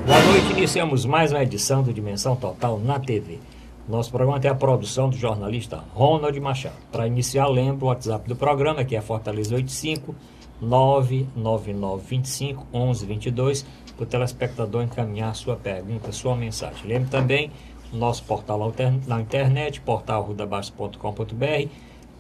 Boa noite, iniciamos mais uma edição do Dimensão Total na TV. Nosso programa tem a produção do jornalista Ronald Machado. Para iniciar, lembro o WhatsApp do programa, que é Fortaleza 85 99925 1122, para o telespectador encaminhar sua pergunta, sua mensagem. Lembre também o nosso portal na internet, portalrudabaixo.com.br,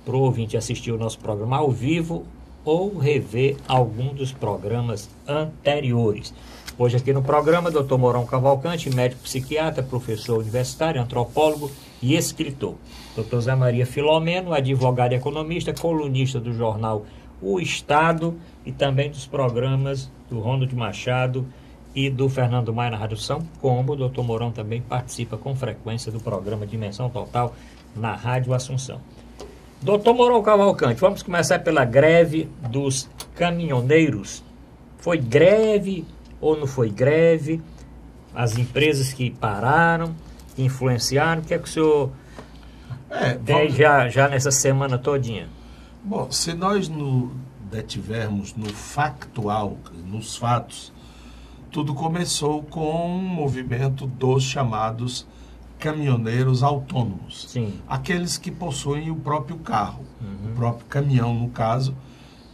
para o ouvinte assistir o nosso programa ao vivo ou rever algum dos programas anteriores. Hoje aqui no programa, Dr. Mourão Cavalcante, médico psiquiatra, professor universitário, antropólogo e escritor. Dr. Zé Maria Filomeno, advogado e economista, colunista do jornal O Estado e também dos programas do Ronald Machado e do Fernando Maia na Rádio São Combo. O Dr. Mourão também participa com frequência do programa Dimensão Total na Rádio Assunção. Dr. Mourão Cavalcante, vamos começar pela greve dos caminhoneiros. Foi greve ou não foi greve? As empresas que pararam, que influenciaram, o que é que o senhor tem já nessa semana todinha? Bom, se nós nos detivermos no factual, nos fatos, tudo começou com um movimento dos chamados caminhoneiros autônomos. Sim. Aqueles que possuem o próprio carro, o próprio caminhão, no caso,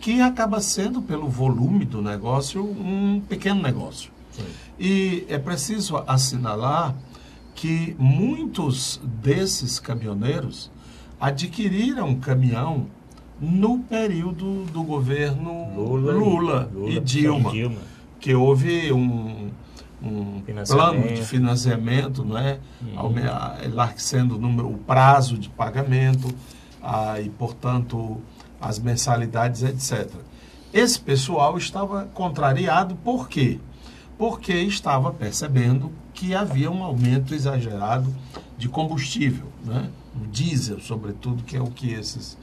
que acaba sendo, pelo volume do negócio, um pequeno negócio. Sim. E é preciso assinalar que muitos desses caminhoneiros adquiriram caminhão no período do governo Lula e Dilma, que houve um plano de financiamento, não é? Enlarguecendo o prazo de pagamento e, portanto, as mensalidades, etc. Esse pessoal estava contrariado, por quê? Porque estava percebendo que havia um aumento exagerado de combustível, né? O diesel, sobretudo, que é o que esses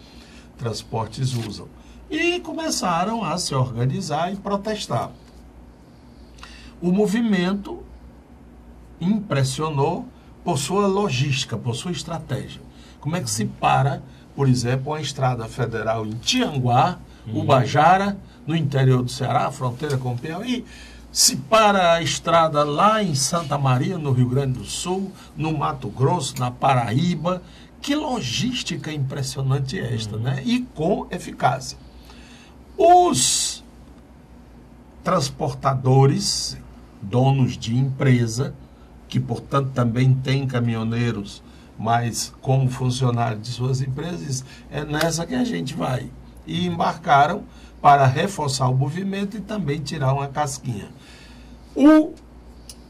transportes usam. E começaram a se organizar e protestar. O movimento impressionou por sua logística, por sua estratégia. Como é que se para, por exemplo, uma estrada federal em Tianguá, Ubajara, no interior do Ceará, fronteira com o Piauí, se para a estrada lá em Santa Maria, no Rio Grande do Sul, no Mato Grosso, na Paraíba. Que logística impressionante é esta, né? E com eficácia. Os transportadores, donos de empresa, que, portanto, também têm caminhoneiros, mas como funcionário de suas empresas, é nessa que a gente vai. E embarcaram para reforçar o movimento e também tirar uma casquinha.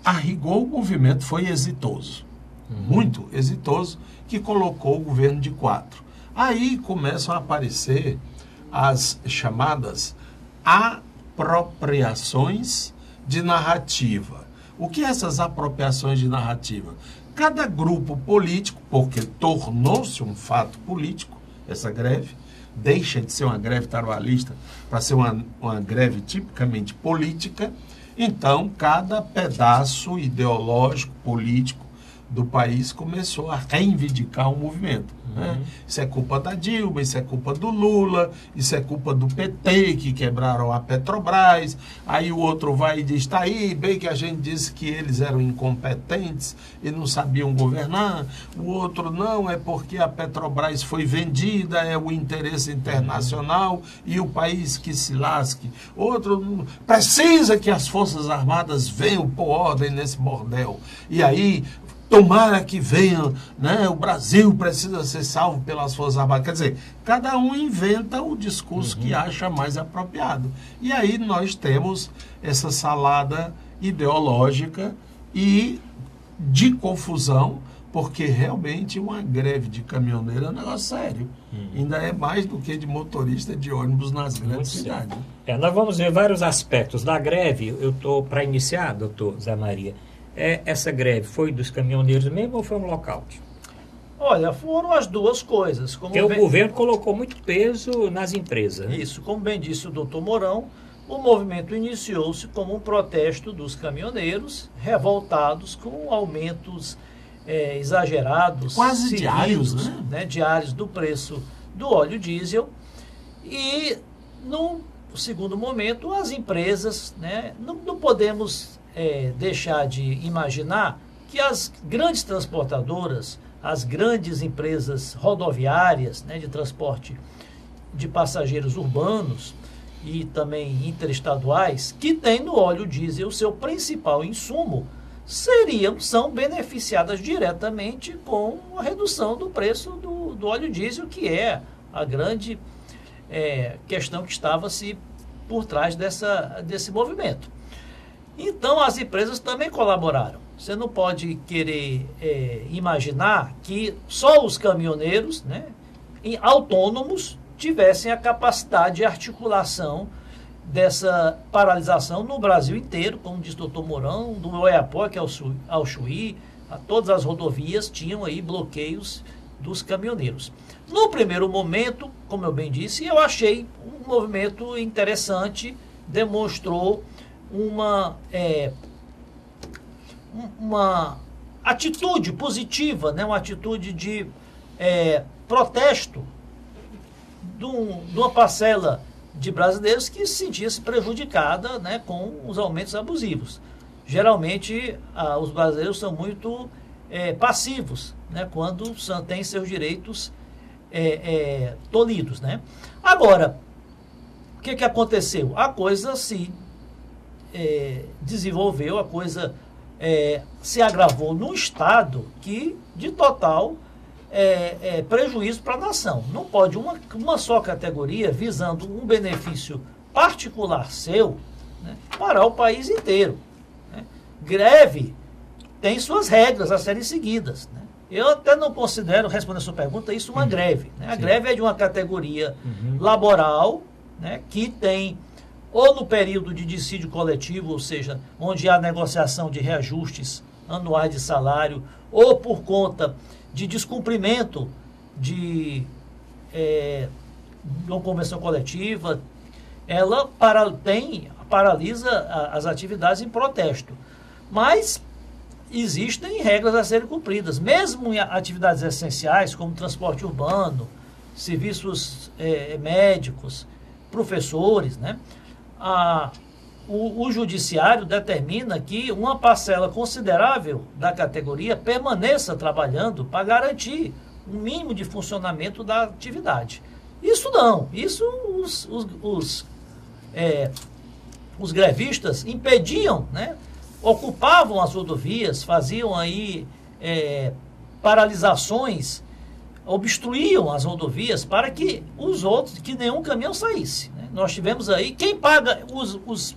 A rigor, o movimento foi exitoso, muito exitoso, que colocou o governo de quatro. Aí começam a aparecer as chamadas apropriações de narrativa. O que é essas apropriações de narrativa? Cada grupo político, porque tornou-se um fato político, essa greve, deixa de ser uma greve trabalhista para ser uma greve tipicamente política. Então, cada pedaço ideológico, político do país começou a reivindicar o movimento. Né? Isso é culpa da Dilma, isso é culpa do Lula, isso é culpa do PT, que quebraram a Petrobras. Aí o outro vai e diz, tá aí, bem que a gente disse que eles eram incompetentes e não sabiam governar. O outro não, é porque a Petrobras foi vendida, é o interesse internacional e o país que se lasque. Outro, precisa que as Forças Armadas venham pôr ordem nesse bordel. E aí, tomara que venha, né? O Brasil precisa ser salvo pelas Forças Armadas. Quer dizer, cada um inventa o discurso que acha mais apropriado. E aí nós temos essa salada ideológica e de confusão, porque realmente uma greve de caminhoneiro é um negócio sério. Ainda é mais do que de motorista de ônibus nas grandes cidades. Nós vamos ver vários aspectos da greve. Eu estou para iniciar, doutor Zé Maria. Essa greve foi dos caminhoneiros mesmo ou foi um lockout? Olha, foram as duas coisas. Porque o governo colocou muito peso nas empresas. Né? Isso, como bem disse o doutor Mourão, o movimento iniciou-se como um protesto dos caminhoneiros revoltados com aumentos exagerados, quase diários, né? Diários do preço do óleo diesel. E, no segundo momento, as empresas, né, não podemos deixar de imaginar que as grandes transportadoras, as grandes empresas rodoviárias, né, de transporte de passageiros urbanos e também interestaduais, que têm no óleo diesel o seu principal insumo, são beneficiadas diretamente com a redução do preço do óleo diesel, que é a grande questão que estava-se por trás desse movimento. Então, as empresas também colaboraram. Você não pode querer imaginar que só os caminhoneiros, né, autônomos tivessem a capacidade de articulação dessa paralisação no Brasil inteiro, como diz o doutor Mourão, do Oiapoque ao Chuí, a todas as rodovias tinham aí bloqueios dos caminhoneiros. No primeiro momento, como eu bem disse, eu achei um movimento interessante, demonstrou uma atitude positiva, né? Uma atitude de protesto de uma parcela de brasileiros que se sentia-se prejudicada, né, com os aumentos abusivos. Geralmente, os brasileiros são muito passivos, né, quando têm seus direitos tolhidos, né? Agora, o que aconteceu? A coisa se desenvolveu, a coisa se agravou num estado que de total prejuízo para a nação. Não pode uma só categoria, visando um benefício particular seu, né, parar o país inteiro, né? Greve tem suas regras a serem seguidas, né? Eu até não considero, respondendo a sua pergunta, isso uma greve, né? A greve é de uma categoria laboral, né, que tem, ou no período de dissídio coletivo, ou seja, onde há negociação de reajustes anuais de salário, ou por conta de descumprimento de uma convenção coletiva, ela paralisa as atividades em protesto. Mas existem regras a serem cumpridas, mesmo em atividades essenciais, como transporte urbano, serviços médicos, professores, né? O judiciário determina que uma parcela considerável da categoria permaneça trabalhando para garantir um mínimo de funcionamento da atividade. Isso não, isso os grevistas impediam, né? Ocupavam as rodovias, faziam aí paralisações, obstruíam as rodovias para que que nenhum caminhão saísse, né? Nós tivemos aí, quem paga os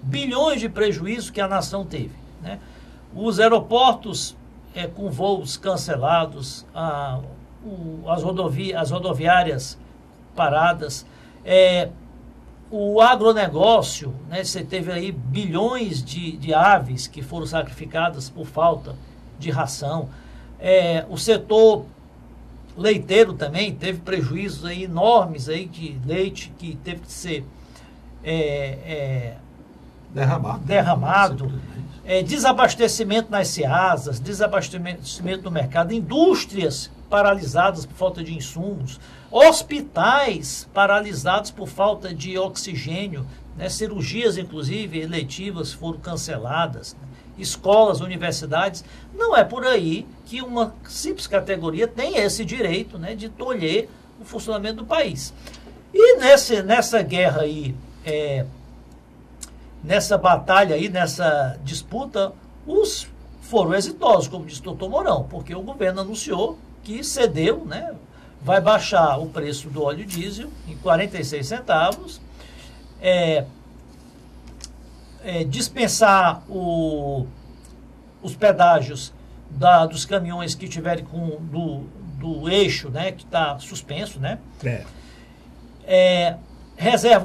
bilhões de prejuízo que a nação teve, né? Os aeroportos com voos cancelados, as rodoviárias paradas, o agronegócio, né? Você teve aí bilhões de aves que foram sacrificadas por falta de ração, o setor leiteiro também teve prejuízos aí enormes aí de leite que teve que ser derramado. Desabastecimento nas ceasas, desabastecimento no mercado, indústrias paralisadas por falta de insumos, hospitais paralisados por falta de oxigênio, né? Cirurgias, inclusive, eletivas foram canceladas, né? Escolas, universidades. Não é por aí que uma simples categoria tem esse direito, né, de tolher o funcionamento do país. E nessa guerra aí, nessa batalha aí, nessa disputa, foram exitosos, como disse o doutor Mourão, porque o governo anunciou que cedeu, né, vai baixar o preço do óleo diesel em 46 centavos, dispensar os pedágios dos caminhões que tiverem do eixo, né, que está suspenso, né?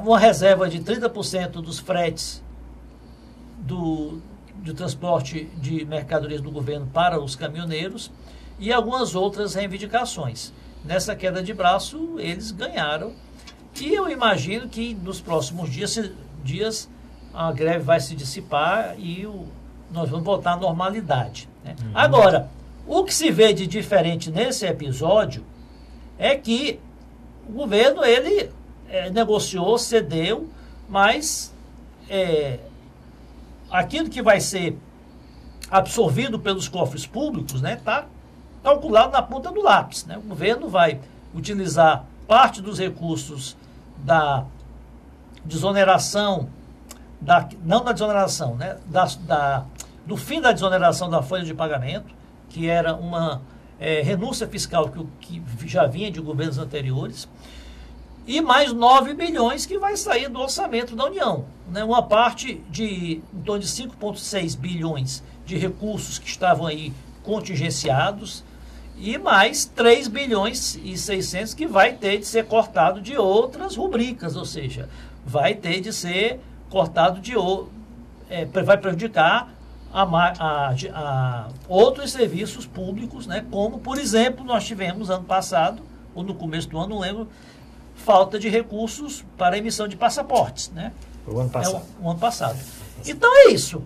Uma reserva de 30% dos fretes do transporte de mercadorias do governo para os caminhoneiros e algumas outras reivindicações. Nessa queda de braço, eles ganharam. E eu imagino que nos próximos dias a greve vai se dissipar e nós vamos voltar à normalidade, né? Agora, o que se vê de diferente nesse episódio é que o governo, ele negociou, cedeu, mas aquilo que vai ser absorvido pelos cofres públicos, né, está calculado na ponta do lápis, né? O governo vai utilizar parte dos recursos da desoneração, não da desoneração, né, do fim da desoneração da folha de pagamento, que era uma renúncia fiscal que já vinha de governos anteriores, e mais 9 bilhões que vai sair do orçamento da União, né? Uma parte de em torno de 5,6 bilhões de recursos que estavam aí contingenciados, e mais 3 bilhões e 600 que vai ter de ser cortado de outras rubricas, ou seja, vai ter de ser cortado vai prejudicar a outros serviços públicos, né? Como, por exemplo, nós tivemos ano passado, ou no começo do ano, não lembro, falta de recursos para emissão de passaportes, né? O ano passado. O ano passado. Então é isso.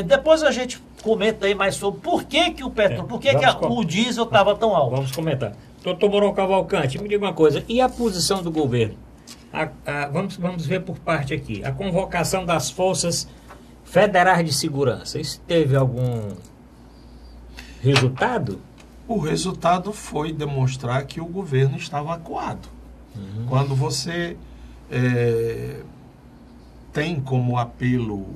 Depois a gente comenta aí mais sobre por que o petróleo, por que o diesel estava tão alto. Vamos comentar. Doutor Mourão Cavalcante, me diga uma coisa, e a posição do governo? Vamos ver por parte aqui. A convocação das forças federais de segurança, isso teve algum resultado? O resultado foi demonstrar que o governo estava acuado. Quando você tem como apelo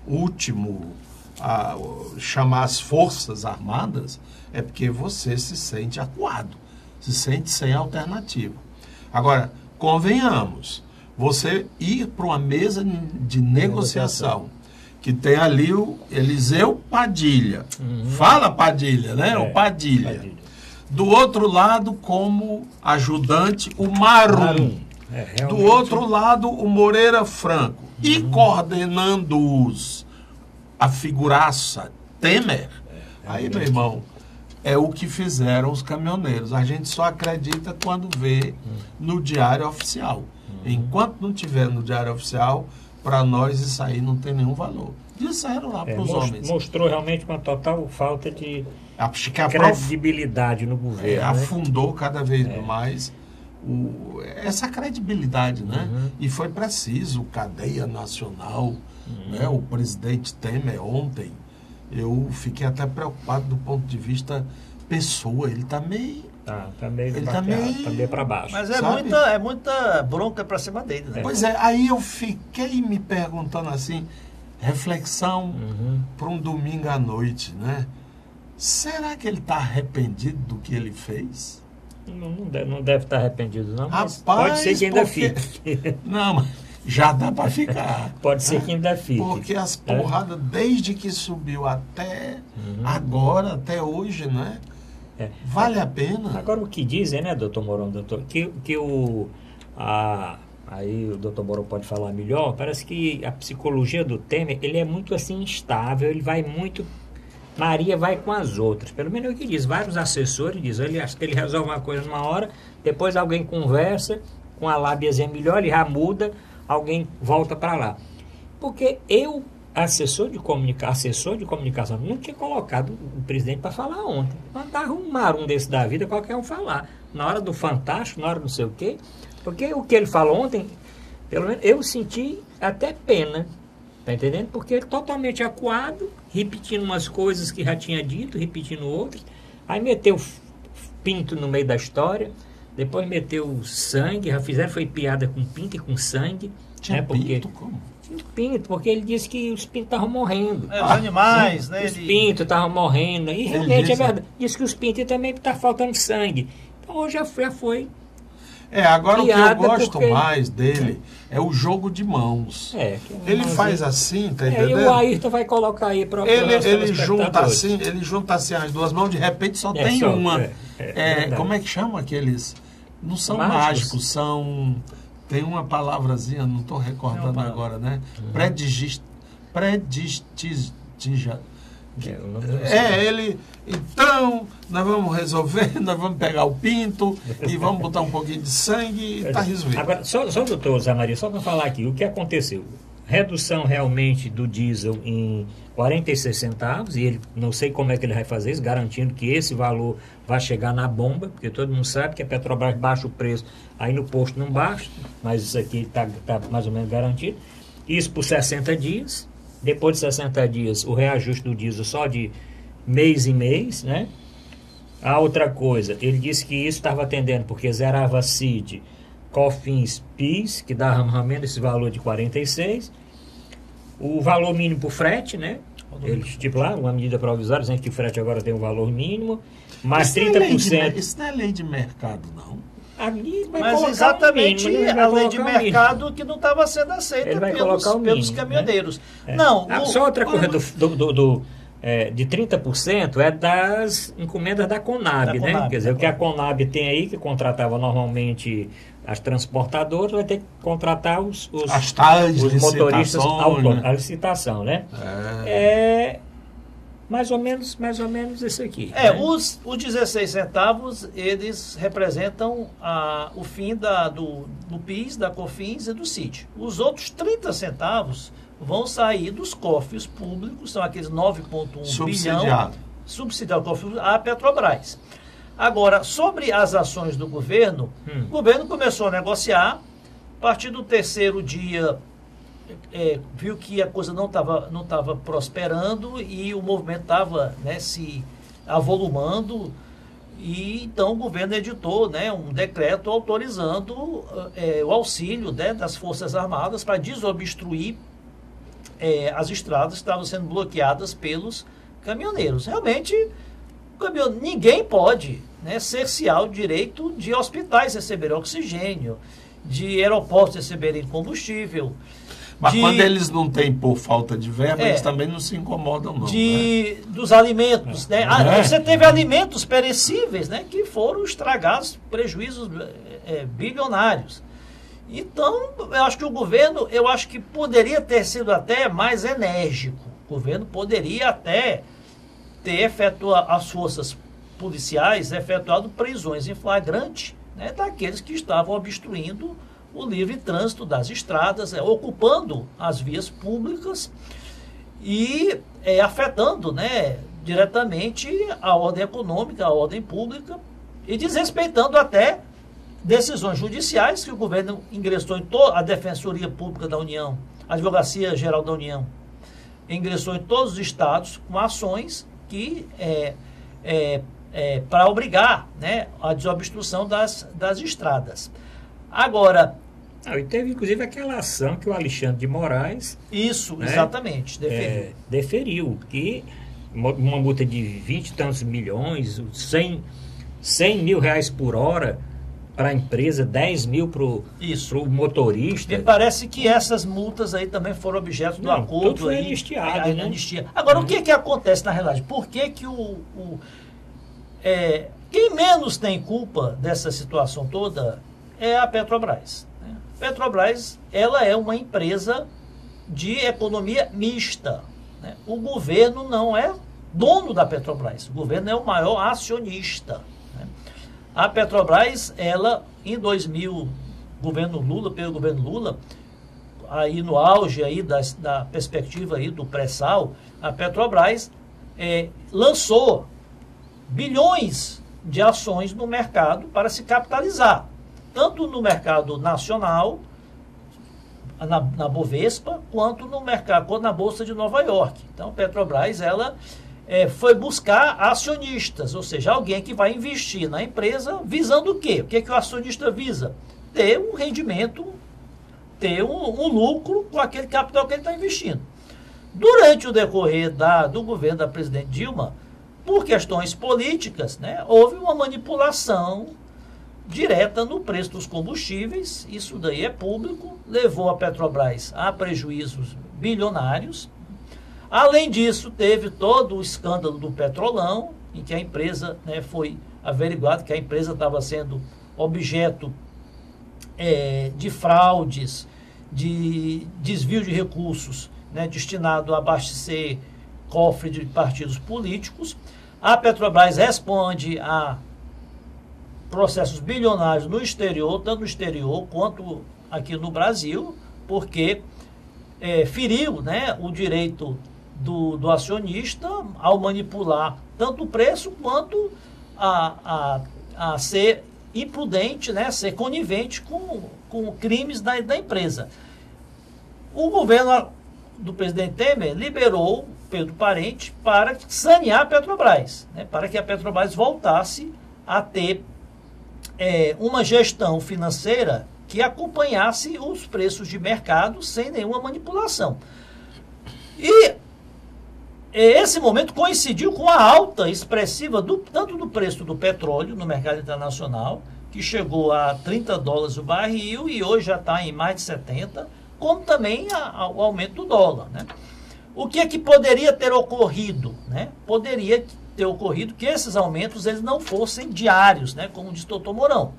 último a chamar as Forças Armadas, é porque você se sente acuado, se sente sem alternativa. Agora, convenhamos, você ir para uma mesa de negociação, que tem ali o Eliseu Padilha. Fala Padilha, né? O Padilha. Do outro lado, como ajudante, o Marum. Do outro lado, o Moreira Franco. E coordenando-os a figuraça Temer. Aí, meu irmão, é o que fizeram os caminhoneiros. A gente só acredita quando vê no Diário Oficial. Enquanto não tiver no Diário Oficial, para nós isso aí não tem nenhum valor. Disseram lá para os homens. Mostrou realmente uma total falta de que credibilidade no governo. Afundou cada vez mais essa credibilidade, né? E foi preciso, cadeia nacional, né? O presidente Temer ontem, eu fiquei até preocupado do ponto de vista pessoa, ele está meio... Tá meio para baixo. Mas é muita bronca para cima dele, né? Pois é, aí eu fiquei me perguntando assim, reflexão para um domingo à noite, né? Será que ele está arrependido do que ele fez? Não deve estar arrependido, não. Mas rapaz, pode ser que ainda fique. Não, mas já dá para ficar. Pode ser que ainda fique. Porque as porradas, desde que subiu até agora, até hoje, né? Vale a pena. Agora, o que dizem, né, doutor Mourão, que aí o doutor Mourão pode falar melhor, parece que a psicologia do Temer, ele é muito assim instável, ele vai muito... Maria vai com as outras, pelo menos é o que diz. Vários assessores dizem, ele acha que ele resolve uma coisa numa hora, depois alguém conversa, com a lábiazinha melhor, ele já muda, alguém volta para lá. Porque assessor de comunicação, não tinha colocado o presidente para falar ontem. Mandava um Marum desse da vida, qualquer um falar. Na hora do Fantástico, na hora não sei o quê. Porque o que ele falou ontem, pelo menos eu senti até pena. Tá entendendo? Porque ele totalmente acuado, repetindo umas coisas que já tinha dito, repetindo outras. Aí meteu pinto no meio da história, depois meteu sangue, já fizeram, foi piada com pinto e com sangue. Tinha pinto como? Pinto, porque ele disse que os pintos estavam morrendo. Os animais, né? Os pintos estavam morrendo. E realmente é verdade. Disse que os pintos também está faltando sangue. Então hoje já foi. Agora o que eu gosto mais dele é o jogo de mãos. Ele faz assim, tá entendendo? E o Ayrton vai colocar aí para ele junta assim as duas mãos, de repente só tem uma. Como é que chama aqueles? Não são mágicos, são... Tem uma palavrazinha, não estou recordando agora, né? Ele... Então, nós vamos resolver, nós vamos pegar o pinto e vamos botar um pouquinho de sangue e está resolvido. Agora, só doutor Zé Maria, só para falar aqui, o que aconteceu? Redução realmente do diesel em 46 centavos, e ele, não sei como é que ele vai fazer isso, garantindo que esse valor vai chegar na bomba, porque todo mundo sabe que a Petrobras baixa o preço, aí no posto não baixa, mas isso aqui está mais ou menos garantido. Isso por 60 dias, Depois de 60 dias, o reajuste do diesel só de mês em mês, né? A outra coisa, ele disse que isso estava atendendo porque zerava CID, COFINS, PIS, que dava realmente esse valor de 46. O valor mínimo para o frete, né? Eles estipularam uma medida provisória, dizendo que o frete agora tem um valor mínimo, mais 30%. Isso não é lei de mercado, não. Mas exatamente a lei de mercado que não estava sendo aceita pelos caminhoneiros. Né? Não, só outra coisa de 30% é das encomendas da Conab, né? Conab, quer dizer, o que a Conab tem aí, que contratava normalmente as transportadoras, vai ter que contratar os motoristas autônomos, a licitação, né? Mais ou menos isso aqui. Né? Os 16 centavos, eles representam o fim do PIS, da COFINS e do CID. Os outros 30 centavos vão sair dos cofres públicos, são aqueles 9,1 bilhão subsidiados à Petrobras. Agora, sobre as ações do governo, o governo começou a negociar, a partir do terceiro dia viu que a coisa não estava prosperando e o movimento estava, né, se avolumando, e então o governo editou, né, um decreto autorizando o auxílio, né, das Forças Armadas para desobstruir as estradas que estavam sendo bloqueadas pelos caminhoneiros. Realmente, ninguém pode, né, cercear o direito de hospitais receberem oxigênio, de aeroportos receberem combustível. Mas quando eles não têm por falta de verba, eles também não se incomodam, não. Dos alimentos, né? Você teve alimentos perecíveis, né, que foram estragados, prejuízos bilionários. Então, eu acho que o governo, poderia ter sido até mais enérgico. O governo poderia até ter efetuado, as forças policiais, efetuado prisões em flagrante, né, daqueles que estavam obstruindo o livre trânsito das estradas, ocupando as vias públicas e afetando, né, diretamente a ordem econômica, a ordem pública, e desrespeitando até decisões judiciais que o governo ingressou em a Defensoria Pública da União, a Advocacia Geral da União, ingressou em todos os estados com ações que para obrigar, né, a desobstrução das estradas. Agora... e teve inclusive aquela ação que o Alexandre de Moraes... Isso, né, exatamente, deferiu, que uma multa de 20 e tantos milhões, 100 mil reais por hora para a empresa, 10 mil para o motorista. Me parece que essas multas aí também foram objeto do acordo. Tudo foi anistiado, né? Agora, o que acontece na realidade? Por que quem menos tem culpa dessa situação toda é a Petrobras. Né? Petrobras, ela é uma empresa de economia mista. Né? O governo não é dono da Petrobras. O governo é o maior acionista. Né? A Petrobras, ela, em 2000, pelo governo Lula, aí no auge aí da perspectiva aí do pré-sal, a Petrobras lançou bilhões de ações no mercado para se capitalizar, tanto no mercado nacional, na Bovespa, quanto na Bolsa de Nova York. Então, a Petrobras, ela foi buscar acionistas, ou seja, alguém que vai investir na empresa visando o quê? O que o acionista visa? Ter um rendimento, ter um lucro com aquele capital que ele está investindo. Durante o decorrer do governo da presidente Dilma, por questões políticas, né, houve uma manipulação direta no preço dos combustíveis, isso daí é público, levou a Petrobras a prejuízos bilionários. Além disso, teve todo o escândalo do Petrolão, em que a empresa, né, foi averiguado que a empresa estava sendo objeto de fraudes, de desvio de recursos, né, destinado a abastecer cofre de partidos políticos. A Petrobras responde a processos bilionários no exterior, tanto no exterior quanto aqui no Brasil, porque feriu, né, o direito do acionista ao manipular tanto o preço quanto a ser imprudente, né, ser conivente com crimes da empresa. O governo do presidente Temer liberou Pedro Parente para sanear a Petrobras, né, para que a Petrobras voltasse a ter uma gestão financeira que acompanhasse os preços de mercado sem nenhuma manipulação. E esse momento coincidiu com a alta expressiva tanto do preço do petróleo no mercado internacional, que chegou a $30 o barril e hoje já está em mais de 70, como também o aumento do dólar, né? O que é que poderia ter ocorrido, né? Poderia ter ocorrido que esses aumentos eles não fossem diários, né? Como diz o doutor Mourão.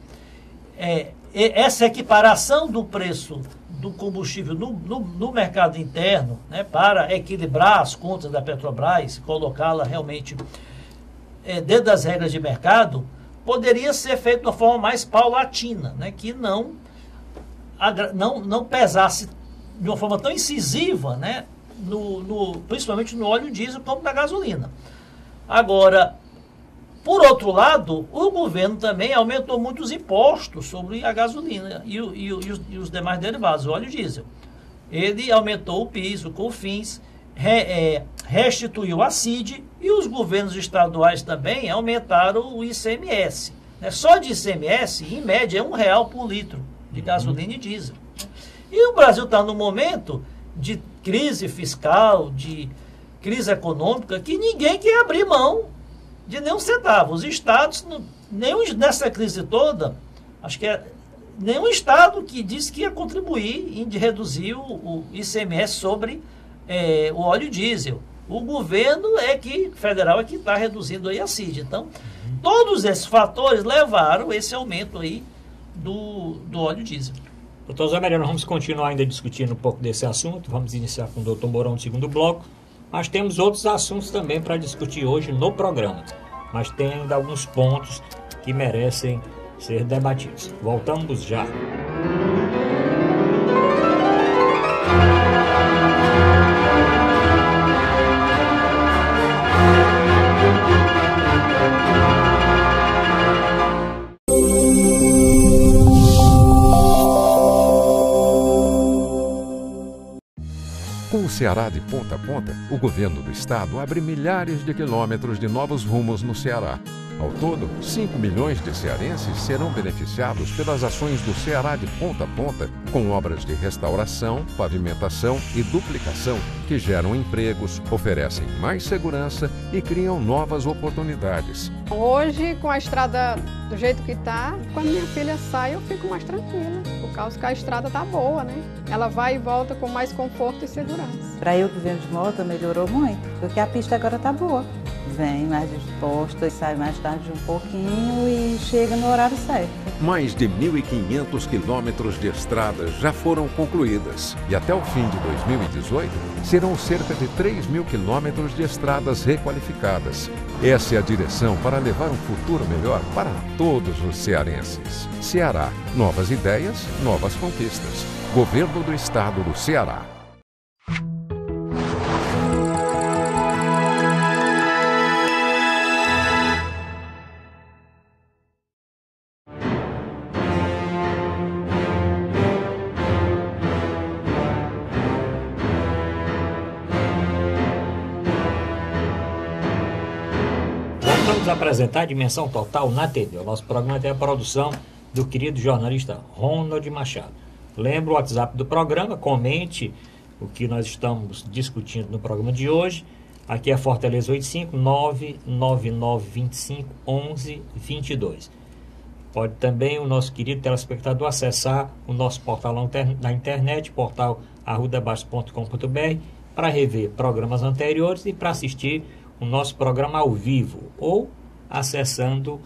Essa equiparação do preço do combustível no mercado interno, né, para equilibrar as contas da Petrobras, colocá-la realmente dentro das regras de mercado, poderia ser feito de uma forma mais paulatina, né, que não pesasse de uma forma tão incisiva, né, principalmente no óleo diesel como na gasolina. Agora, por outro lado, o governo também aumentou muito os impostos sobre a gasolina e os demais derivados, o óleo diesel. Ele aumentou o PIS, o COFINS, restituiu a CID e os governos estaduais também aumentaram o ICMS. Só de ICMS, em média, é R$1 por litro de gasolina e diesel. E o Brasil está num momento de crise fiscal, de crise econômica, que ninguém quer abrir mão de nenhum centavo. Os estados, nessa crise toda, acho que nenhum estado que disse que ia contribuir em reduzir o ICMS sobre o óleo diesel. O governo federal é que está reduzindo aí a CID. Então, todos esses fatores levaram esse aumento aí do óleo diesel. Doutor Zé Maria, nós vamos continuar ainda discutindo um pouco desse assunto. Vamos iniciar com o doutor Mourão no segundo bloco. Mas temos outros assuntos também para discutir hoje no programa. Mas tem ainda alguns pontos que merecem ser debatidos. Voltamos já. Com o Ceará de ponta a ponta, o governo do estado abre milhares de quilômetros de novos rumos no Ceará. Ao todo, 5 milhões de cearenses serão beneficiados pelas ações do Ceará de ponta a ponta, com obras de restauração, pavimentação e duplicação que geram empregos, oferecem mais segurança e criam novas oportunidades. Hoje, com a estrada do jeito que está, quando minha filha sai, eu fico mais tranquila, por causa que a estrada está boa, né? Ela vai e volta com mais conforto e segurança. Para eu que venho de moto, melhorou muito, porque a pista agora está boa. Vem mais disposta e sai mais tarde um pouquinho e chega no horário certo. Mais de 1.500 quilômetros de estradas já foram concluídas e até o fim de 2018 serão cerca de 3.000 quilômetros de estradas requalificadas. Essa é a direção para levar um futuro melhor para todos os cearenses. Ceará, novas ideias, novas conquistas. Governo do Estado do Ceará. Vamos apresentar a Dimensão Total na TV. O nosso programa tem a produção do querido jornalista Ronald Machado. Lembra o WhatsApp do programa, comente o que nós estamos discutindo no programa de hoje. Aqui é Fortaleza 85 99925 1122. Pode também o nosso querido telespectador acessar o nosso portal na internet, portal@arrudabaixo.com.br, para rever programas anteriores e para assistir o nosso programa ao vivo ou acessando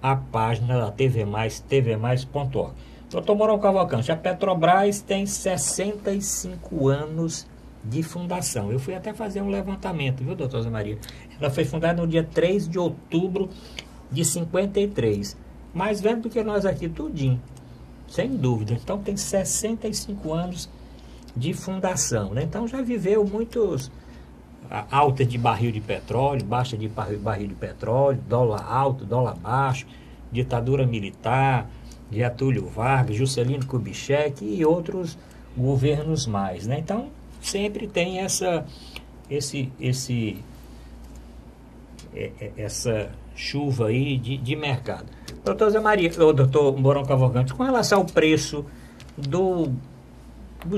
a página da TV Mais, tvmais.org. Doutor Mourão Cavalcante, a Petrobras tem 65 anos de fundação. Eu fui até fazer um levantamento, viu, doutor Zé Maria? Ela foi fundada no dia 3 de outubro de 53. Mais velho do que nós aqui, tudinho. Sem dúvida. Então tem 65 anos de fundação, né? Então já viveu muitos alta de barril de petróleo, baixa de barril de petróleo, dólar alto, dólar baixo, ditadura militar, Getúlio Vargas, Juscelino Kubitschek e outros governos mais, né? Então, sempre tem essa chuva aí de mercado. Doutor Zé Maria, doutor Mourão Cavalcante, com relação ao preço do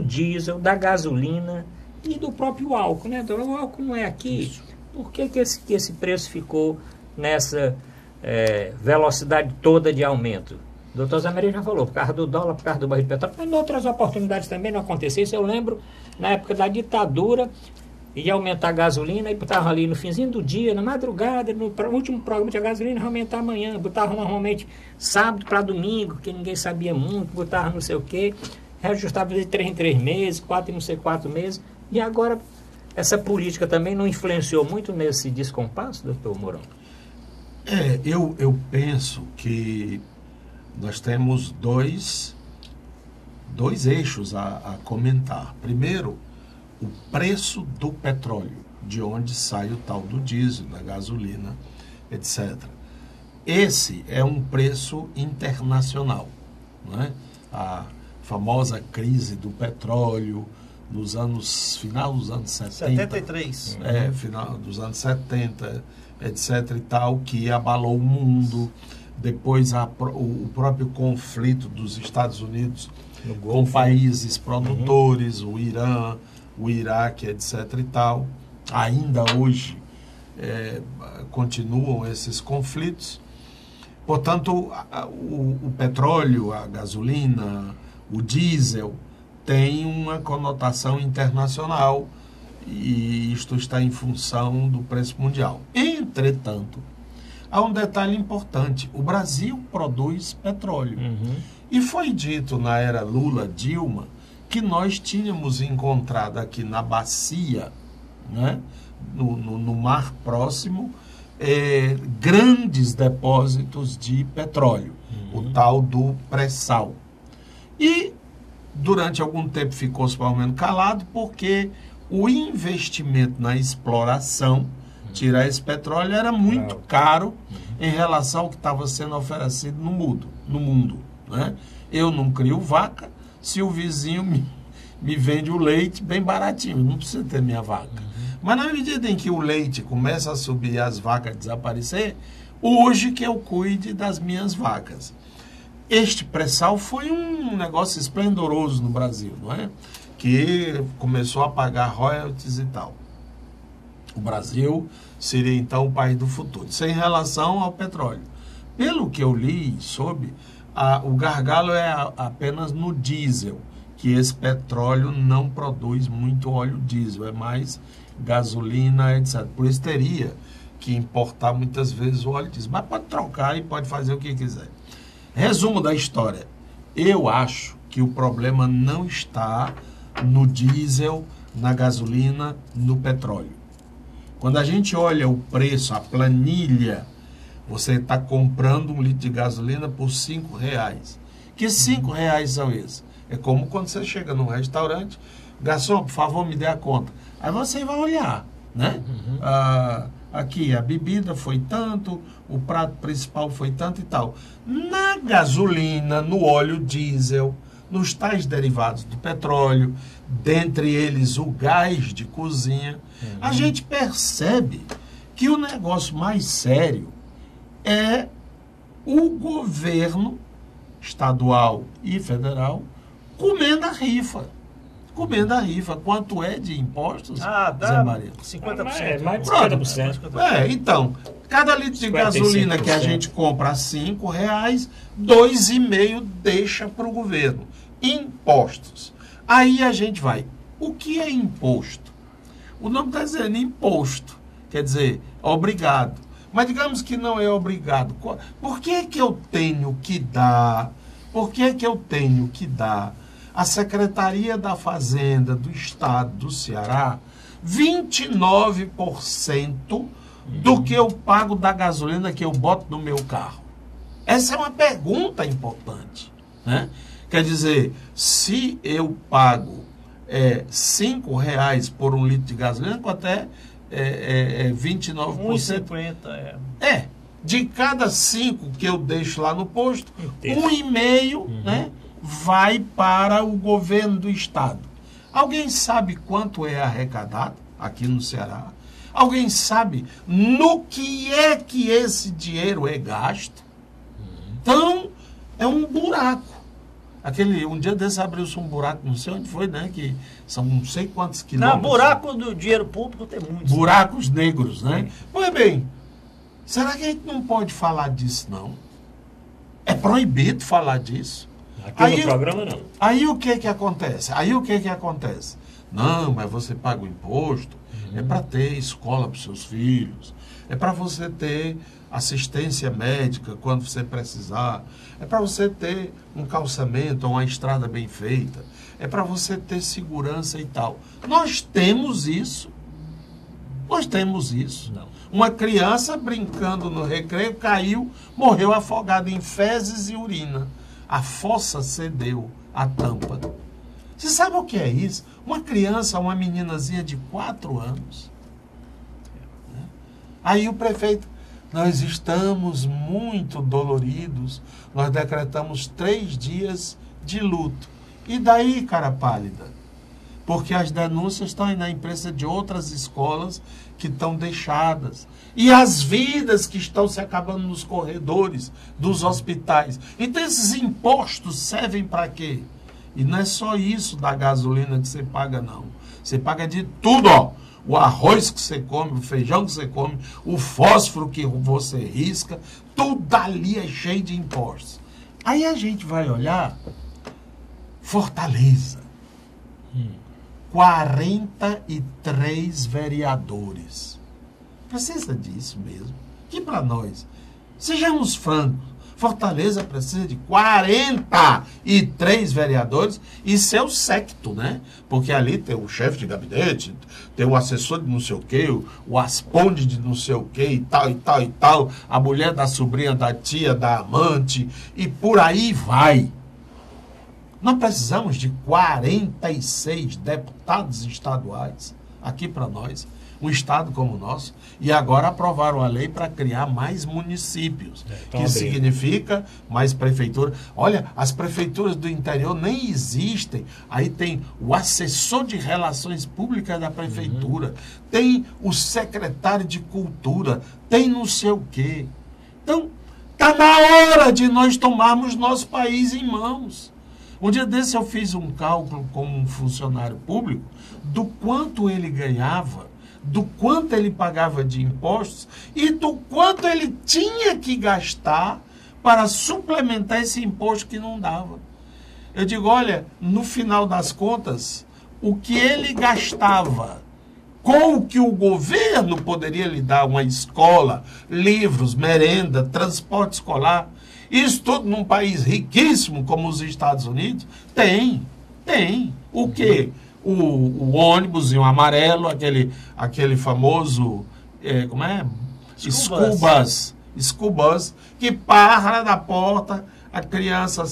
diesel, da gasolina e do próprio álcool, né? O álcool não é aqui. Isso. Por que esse preço ficou nessa velocidade toda de aumento? O doutor Zé Maria já falou, por causa do dólar, por causa do barril de petróleo, mas em outras oportunidades também não aconteceu isso. Eu lembro, na época da ditadura, ia aumentar a gasolina, e botavam ali no finzinho do dia, na madrugada, no último programa de gasolina, ia aumentar amanhã. Botavam normalmente sábado para domingo, que ninguém sabia muito, botavam não sei o quê, reajustava de 3 em 3 meses, 4 em não sei 4 meses, e agora essa política também não influenciou muito nesse descompasso, doutor Mourão? Eu penso que nós temos dois eixos a comentar. Primeiro, o preço do petróleo, de onde sai o tal do diesel, da gasolina, etc. Esse é um preço internacional, né? A famosa crise do petróleo final dos anos 70. 73. Final dos anos 70, etc. e tal, que abalou o mundo. Depois o próprio conflito dos Estados Unidos com países produtores, o Irã, o Iraque, etc. e tal. Ainda hoje continuam esses conflitos. Portanto, o petróleo, a gasolina, o diesel tem uma conotação internacional e isto está em função do preço mundial. Entretanto, há um detalhe importante: o Brasil produz petróleo. E foi dito na era Lula-Dilma que nós tínhamos encontrado aqui na bacia, né, no Mar Próximo, grandes depósitos de petróleo, o tal do pré-sal. E durante algum tempo ficou-se pelo menos calado, porque o investimento na exploração, tirar esse petróleo, era muito caro em relação ao que estava sendo oferecido no mundo, né? Eu não crio vaca se o vizinho me vende o leite bem baratinho, não precisa ter minha vaca. Mas na medida em que o leite começa a subir e as vacas desaparecer, hoje que eu cuide das minhas vacas. Este pré-sal foi um negócio esplendoroso no Brasil, não é? Que começou a pagar royalties e tal. O Brasil seria então o país do futuro. Isso é em relação ao petróleo. Pelo que eu li e soube, o gargalo é apenas no diesel, que esse petróleo não produz muito óleo diesel, é mais gasolina, etc. Por isso teria que importar muitas vezes o óleo diesel. Mas pode trocar e pode fazer o que quiser. Resumo da história. Eu acho que o problema não está no diesel, na gasolina, no petróleo. Quando a gente olha o preço, a planilha, você está comprando um litro de gasolina por R$5. Que R$5 são esses? É como quando você chega num restaurante, garçom, por favor, me dê a conta. Aí você vai olhar, né? Aqui, a bebida foi tanto, o prato principal foi tanto e tal. Na gasolina, no óleo diesel, nos tais derivados do petróleo, dentre eles o gás de cozinha, a gente percebe que o negócio mais sério é o governo estadual e federal comendo a rifa. Comendo a rifa. Quanto é de impostos, Zé Maria? 50%. Mais de 50%. Então, cada litro de gasolina que a gente compra a R$5, R$2,5 deixa para o governo. Impostos. Aí a gente vai. O que é imposto? O nome está dizendo imposto. Quer dizer, obrigado. Mas digamos que não é obrigado. Por que que eu tenho que dar? Por que que eu tenho que dar à Secretaria da Fazenda do Estado do Ceará 29% do que eu pago da gasolina que eu boto no meu carro? Essa é uma pergunta importante, né? Quer dizer, se eu pago R$5 por um litro de gasolina, quanto é 29%? 1,50 de cada 5 que eu deixo lá no posto, 1,5, né, vai para o governo do estado. Alguém sabe quanto é arrecadado aqui no Ceará? Alguém sabe no que é que esse dinheiro é gasto? Então, é um buraco. Um dia desse abriu-se um buraco, não sei onde foi, né? Que são não sei quantos quilômetros. Não, buraco do dinheiro público tem muitos. Buracos negros, né? Pois bem, será que a gente não pode falar disso, não? É proibido falar disso. Aqui no programa, não. Aí o que acontece? Não, mas você paga o imposto, é para ter escola para os seus filhos, é para você ter assistência médica quando você precisar, é para você ter um calçamento, uma estrada bem feita, é para você ter segurança e tal. Nós temos isso. Não. Uma criança brincando no recreio caiu, morreu afogada em fezes e urina. A fossa cedeu a tampa. Você sabe o que é isso? Uma criança, uma meninazinha de 4 anos. Aí o prefeito, nós estamos muito doloridos, nós decretamos 3 dias de luto. E daí, cara pálida? Porque as denúncias estão aí na imprensa de outras escolas que estão deixadas. E as vidas que estão se acabando nos corredores dos hospitais. Então esses impostos servem para quê? E não é só isso da gasolina que você paga, não. Você paga de tudo, ó. O arroz que você come, o feijão que você come, o fósforo que você risca, tudo ali é cheio de impostos. Aí a gente vai olhar Fortaleza. 43 vereadores. Precisa disso mesmo. Que para nós, sejamos francos, Fortaleza precisa de 43 vereadores e seu séquito, né? Porque ali tem o chefe de gabinete, tem o assessor de não sei o quê, o asponde de não sei o quê e tal, e tal, e tal, a mulher da sobrinha, da tia, da amante, e por aí vai. Nós precisamos de 46 deputados estaduais aqui para nós, um estado como o nosso, e agora aprovaram a lei para criar mais municípios, que significa mais prefeitura. Olha, as prefeituras do interior nem existem. Aí tem o assessor de relações públicas da prefeitura, tem o secretário de cultura, tem não sei o quê. Então, está na hora de nós tomarmos nosso país em mãos. Um dia desse eu fiz um cálculo com um funcionário público do quanto ele ganhava, do quanto ele pagava de impostos e do quanto ele tinha que gastar para suplementar esse imposto que não dava. Eu digo, olha, no final das contas, o que ele gastava com o que o governo poderia lhe dar, uma escola, livros, merenda, transporte escolar, isso tudo num país riquíssimo como os Estados Unidos, tem. O quê? O ônibusinho amarelo, aquele famoso, como é? School bus, que para na porta, a criança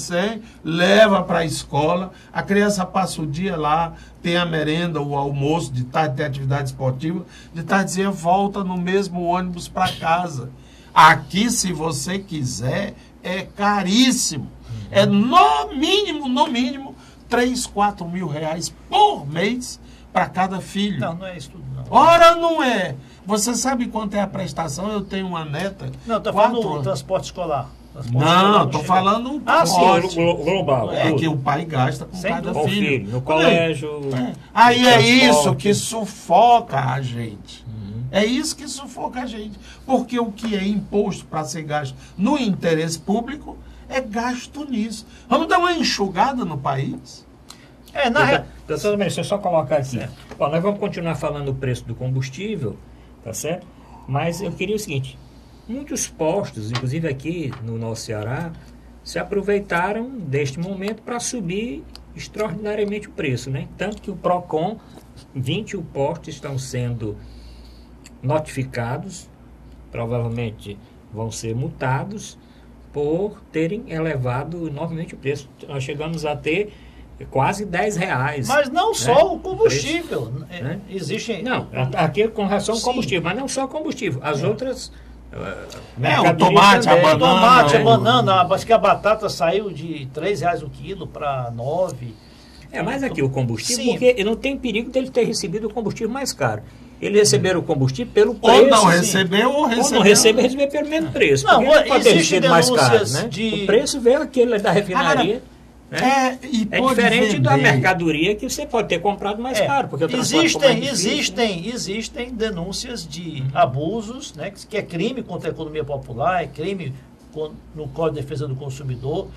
leva para a escola, a criança passa o dia lá, tem a merenda, o almoço, de tarde tem atividade esportiva, de tardezinha volta no mesmo ônibus para casa. Aqui, se você quiser, é caríssimo. É no mínimo, 3, 4 mil reais por mês para cada filho. Não é isso tudo, não. Ora, não é. Você sabe quanto é a prestação? Eu tenho uma neta. Não, estou falando do transporte escolar. Não, estou falando global. É que o pai gasta com cada filho. No colégio. Aí é isso que sufoca a gente. É isso que sufoca a gente. Porque o que é imposto para ser gasto no interesse público é gasto nisso. Vamos dar uma enxugada no país? Doutor, deixa eu só colocar aqui. Bom, nós vamos continuar falando do preço do combustível, tá certo? Mas eu queria o seguinte, muitos postos, inclusive aqui no nosso Ceará, se aproveitaram deste momento para subir extraordinariamente o preço, né? Tanto que o PROCON, 21 postos estão sendo notificados, provavelmente vão ser multados por terem elevado novamente o preço. Nós chegamos a ter quase R$10. Mas não só o combustível. Né? Existe. Não, aqui com relação ao combustível, mas não só o combustível. As outras. O tomate, a banana. Acho que a batata saiu de R$3 o quilo para 9. Mas aqui o combustível, Sim. porque não tem perigo dele ter recebido o combustível mais caro. Ele receber o combustível pelo preço. Ou não sim. recebeu, ou recebeu. Ou não receber pelo mesmo preço. Não, Porque ele pode ter existe recebido mais caro, denúncias né? de- O preço veio aquele da refinaria. Né? E É pode diferente da vender. mercadoria que você pode ter comprado mais caro. Porque o transporte ficou mais difícil, né? Existem denúncias de abusos, né, que é crime contra a economia popular, é crime no Código de Defesa do Consumidor.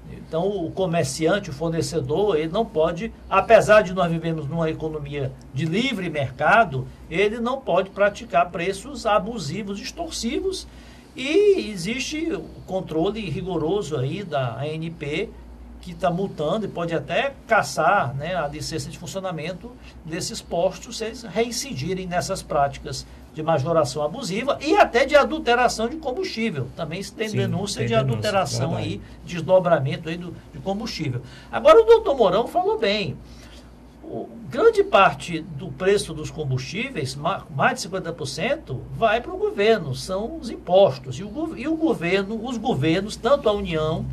Então, o comerciante, o fornecedor, ele não pode, apesar de nós vivemos numa economia de livre mercado, ele não pode praticar preços abusivos, extorsivos, e existe o controle rigoroso aí da ANP, que está multando e pode até caçar, né, a licença de funcionamento desses postos se eles reincidirem nessas práticas de majoração abusiva e até de adulteração de combustível. Também se tem Sim, denúncia tem de denúncia, adulteração verdade. aí, desdobramento aí de combustível. Agora o doutor Mourão falou bem. Grande parte do preço dos combustíveis, mais de 50%, vai para o governo, são os impostos. E o governo, os governos, tanto a União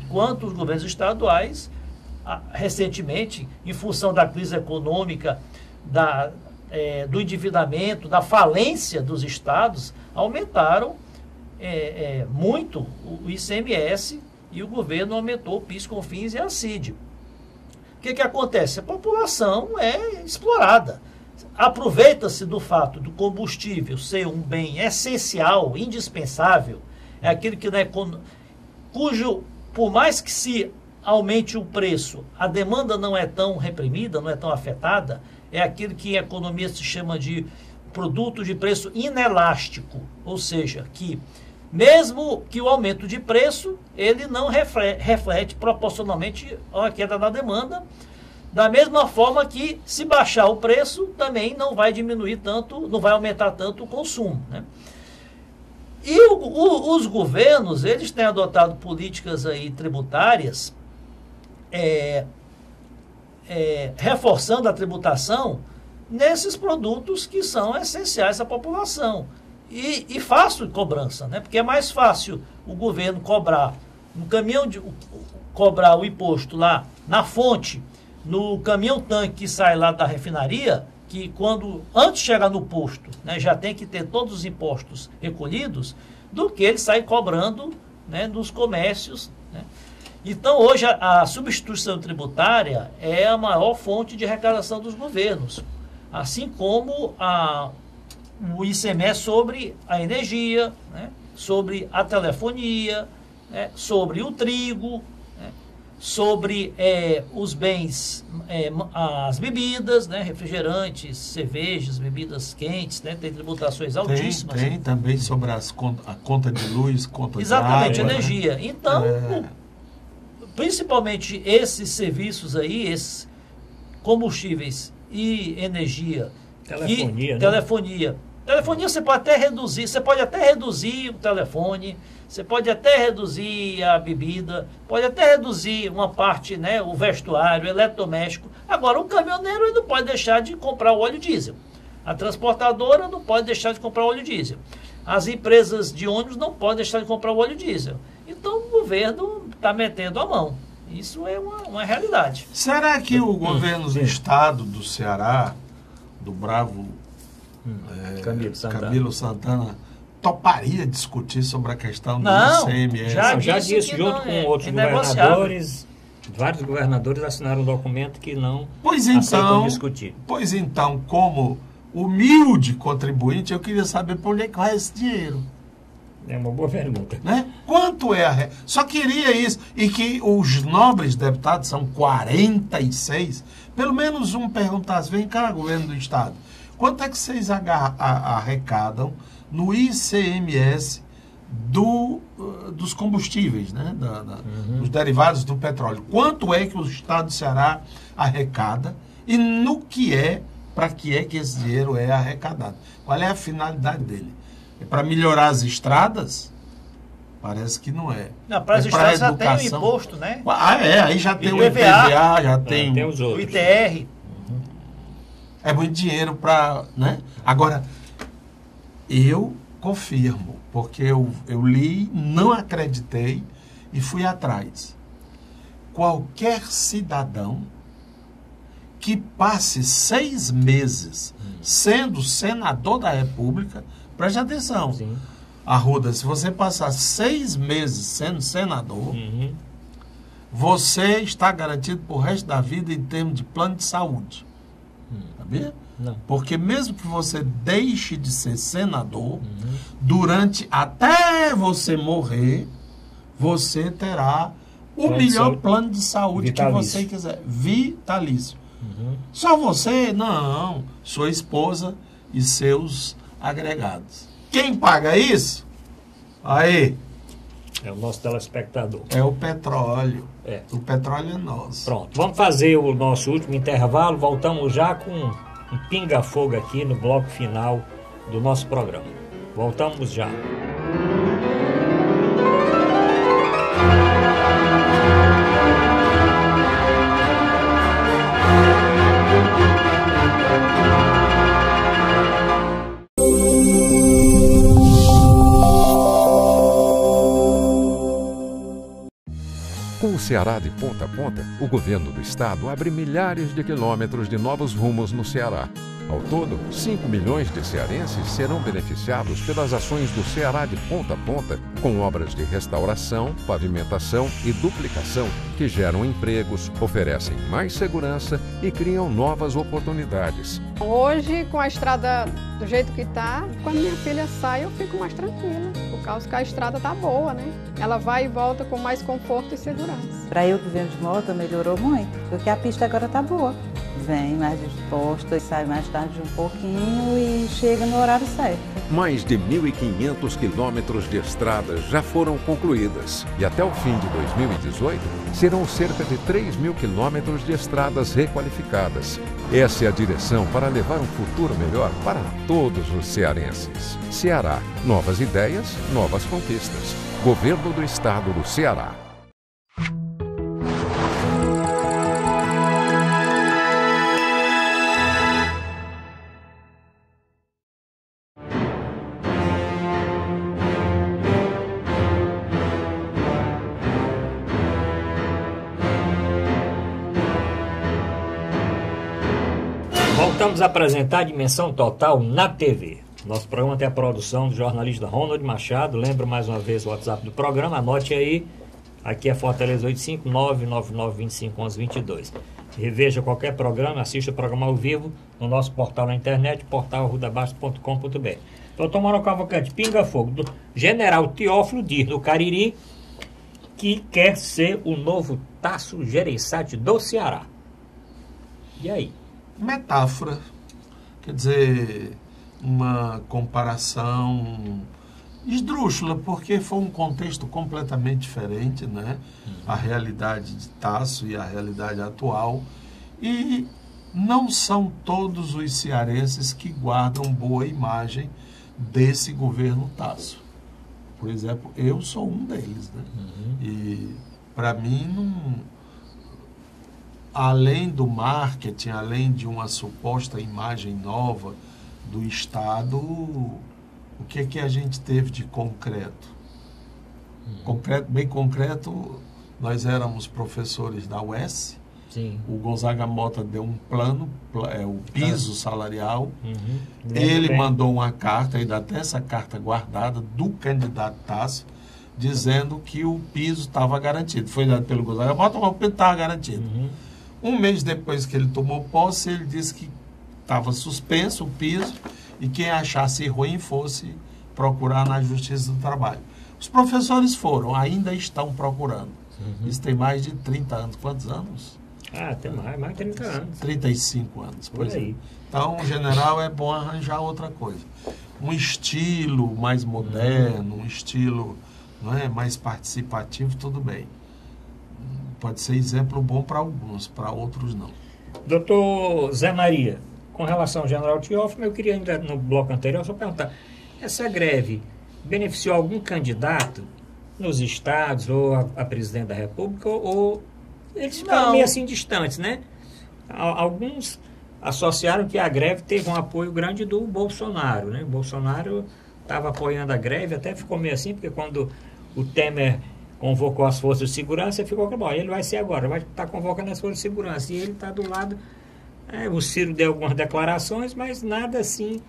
quanto os governos estaduais, recentemente, em função da crise econômica, do endividamento, da falência dos estados, aumentaram muito o ICMS e o governo aumentou o PIS, COFINS e a CID. O que acontece? A população é explorada. Aproveita-se do fato do combustível ser um bem essencial, indispensável, é aquele que cujo, por mais que se aumente o preço, a demanda não é tão reprimida, não é tão afetada, é aquilo que em economia se chama de produto de preço inelástico, ou seja, que mesmo que o aumento de preço, ele não reflete proporcionalmente a queda da demanda, da mesma forma que se baixar o preço, também não vai diminuir tanto, não vai aumentar tanto o consumo, né? E os governos, eles têm adotado políticas aí tributárias, reforçando a tributação nesses produtos que são essenciais à população. E fácil de cobrança, né? Porque é mais fácil o governo cobrar no caminhão cobrar o imposto lá na fonte, no caminhão-tanque que sai lá da refinaria, que antes de chegar no posto, né, já tem que ter todos os impostos recolhidos, do que ele sair cobrando, né, nos comércios, né? Então, hoje, a substituição tributária é a maior fonte de arrecadação dos governos, assim como o ICMS sobre a energia, né, sobre a telefonia, né, sobre o trigo, né, sobre os bens, as bebidas, né, refrigerantes, cervejas, bebidas quentes, né, tem tributações altíssimas. Tem também sobre a conta de luz, conta Exatamente, de água, energia. Né? Então, principalmente esses serviços aí, esses combustíveis e energia, telefonia, né? Telefonia você pode até reduzir o telefone, você pode até reduzir a bebida, pode até reduzir uma parte, né, o vestuário, o eletrodoméstico. Agora, o caminhoneiro ele não pode deixar de comprar o óleo diesel. A transportadora não pode deixar de comprar o óleo diesel. As empresas de ônibus não podem deixar de comprar o óleo diesel. Então, o governo está metendo a mão. Isso é uma realidade. Será que o governo do estado do Ceará, do bravo Camilo Santana, toparia discutir sobre a questão do ICMS? Já disse junto com outros governadores, vários governadores assinaram um documento que não aceitam discutir. Pois então, como humilde contribuinte, eu queria saber para onde é que vai esse dinheiro. É uma boa pergunta. Né? Quanto é Só queria isso. E que os nobres deputados, são 46, pelo menos um perguntasse, vem cá, governo do estado, quanto é que vocês arrecadam no ICMS dos combustíveis, né? Dos derivados do petróleo? Quanto é que o estado do Ceará arrecada e para que é que esse dinheiro é arrecadado? Qual é a finalidade dele? É para melhorar as estradas? Parece que não é. Não, para as estradas já tem o imposto, né? Aí já tem o IPVA, já tem os outros. O ITR. É muito dinheiro para, né? Agora, eu confirmo, porque eu li, não acreditei e fui atrás. Qualquer cidadão que passe 6 meses sendo senador da República, preste atenção. Sim. Arruda, se você passar 6 meses sendo senador, você está garantido pro resto da vida em termos de plano de saúde. Sabia? Não. Porque mesmo que você deixe de ser senador, até você morrer, você terá o melhor plano de saúde vitalício que você quiser. Vitalício. Só você? Não. Sua esposa e seus agregados. Quem paga isso? Aí. É o nosso telespectador. É o petróleo. É. O petróleo é nosso. Pronto, vamos fazer o nosso último intervalo. Voltamos já com um pinga-fogo aqui no bloco final do nosso programa. Voltamos já. Com o Ceará de ponta a ponta, o governo do estado abre milhares de quilômetros de novos rumos no Ceará. Ao todo, 5 milhões de cearenses serão beneficiados pelas ações do Ceará de ponta a ponta, com obras de restauração, pavimentação e duplicação que geram empregos, oferecem mais segurança e criam novas oportunidades. Hoje, com a estrada do jeito que está, quando minha filha sai, eu fico mais tranquila, por causa que a estrada está boa, né? Ela vai e volta com mais conforto e segurança. Para eu que venho de moto, melhorou muito, porque a pista agora está boa. Vem mais disposta, sai mais tarde um pouquinho e chega no horário certo. Mais de 1.500 quilômetros de estradas já foram concluídas e até o fim de 2018 serão cerca de 3.000 quilômetros de estradas requalificadas. Essa é a direção para levar um futuro melhor para todos os cearenses. Ceará, novas ideias, novas conquistas. Governo do Estado do Ceará. Voltamos a apresentar a Dimensão Total na TV. Nosso programa tem a produção do jornalista Ronald Machado. Lembro mais uma vez o WhatsApp do programa, anote aí. Aqui é Fortaleza 859-9925-1122. Reveja qualquer programa, assista o programa ao vivo no nosso portal na internet, portal@arrudabaixo.com.br. Doutor Manuel Cavalcante, pinga-fogo. Do General Teófilo diz no Cariri que quer ser o novo Tasso Gereissati do Ceará. E aí? Metáfora, quer dizer, uma comparação esdrúxula, porque foi um contexto completamente diferente, né? A realidade de Tasso e a realidade atual, e não são todos os cearenses que guardam boa imagem desse governo Tasso. Por exemplo, eu sou um deles, né? E para mim não... Além do marketing, além de uma suposta imagem nova do Estado, o que a gente teve de concreto? Bem concreto, nós éramos professores da UES. Sim. O Gonzaga Mota deu um plano, o piso salarial. Ele mandou uma carta, ainda tem essa carta guardada, do candidato Tasso, dizendo que o piso estava garantido. Foi dado pelo Gonzaga Mota, mas o piso estava garantido. Um mês depois que ele tomou posse, ele disse que estava suspenso o piso e quem achasse ruim fosse procurar na Justiça do Trabalho. Os professores foram, ainda estão procurando. Isso tem mais de 30 anos. Quantos anos? Ah, tem mais de 30 anos. 35 anos, pois aí. É. Então, general, é bom arranjar outra coisa. Um estilo mais moderno, um estilo, não é, mais participativo, tudo bem. Pode ser exemplo bom para alguns, para outros não. Doutor Zé Maria, com relação ao General Teófilo, eu queria ainda no bloco anterior só perguntar, essa greve beneficiou algum candidato nos estados ou a presidente da República ou eles ficaram meio assim distantes, né? Alguns associaram que a greve teve um apoio grande do Bolsonaro, né? O Bolsonaro estava apoiando a greve, até ficou meio assim, porque quando o Temer convocou as forças de segurança, ficou que bom, ele vai ser agora, vai estar convocando as forças de segurança, e ele está do lado O Ciro deu algumas declarações, mas nada assim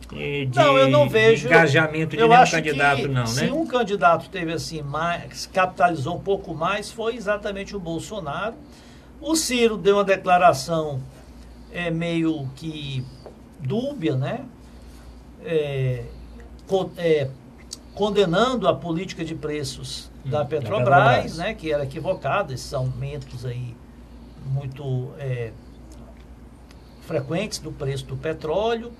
de não, eu não vejo engajamento de eu nenhum acho candidato, que não, se né? um candidato teve assim, mais, capitalizou um pouco mais, foi exatamente o Bolsonaro. O Ciro deu uma declaração meio que dúbia, né? Condenando a política de preços da Petrobras, né? Que era equivocada, esses aumentos aí muito frequentes do preço do petróleo,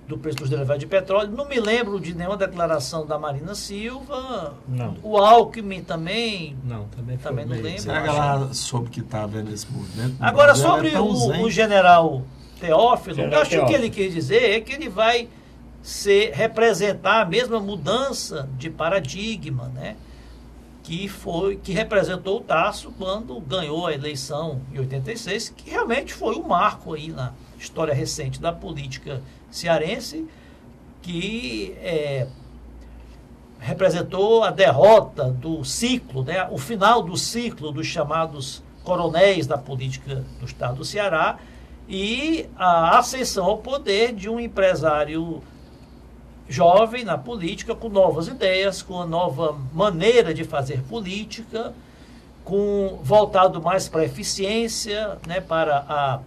do preço dos derivados de petróleo. Não me lembro de nenhuma declaração da Marina Silva. Não. O Alckmin também. Não, também não lembro. Será que ela soube que está havendo esse movimento? Agora, sobre o general Teófilo, eu acho que o que ele quis dizer é que ele vai representar a mesma mudança de paradigma, né? Que representou o Tasso quando ganhou a eleição em 86, que realmente foi um marco aí na história recente da política cearense, que representou a derrota do ciclo, né, o final do ciclo dos chamados coronéis da política do estado do Ceará e a ascensão ao poder de um empresário jovem na política, com novas ideias, com uma nova maneira de fazer política, voltado mais para a eficiência, né, para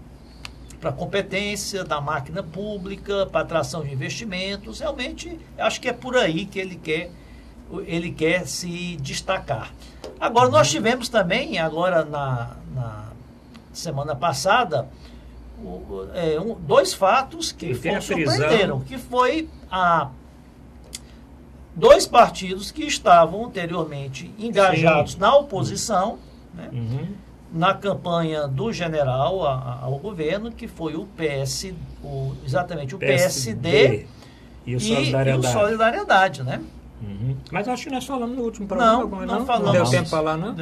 a competência da máquina pública, para a atração de investimentos. Realmente, acho que é por aí que ele quer se destacar. Agora, nós tivemos também, agora na semana passada, dois fatos que surpreenderam, que foi dois partidos que estavam anteriormente engajados na oposição, né, na campanha do general ao governo, que foi o exatamente o PSD e o Solidariedade, né? Mas acho que nós falamos no último programa. Não falamos. Não deu tempo de falar, não?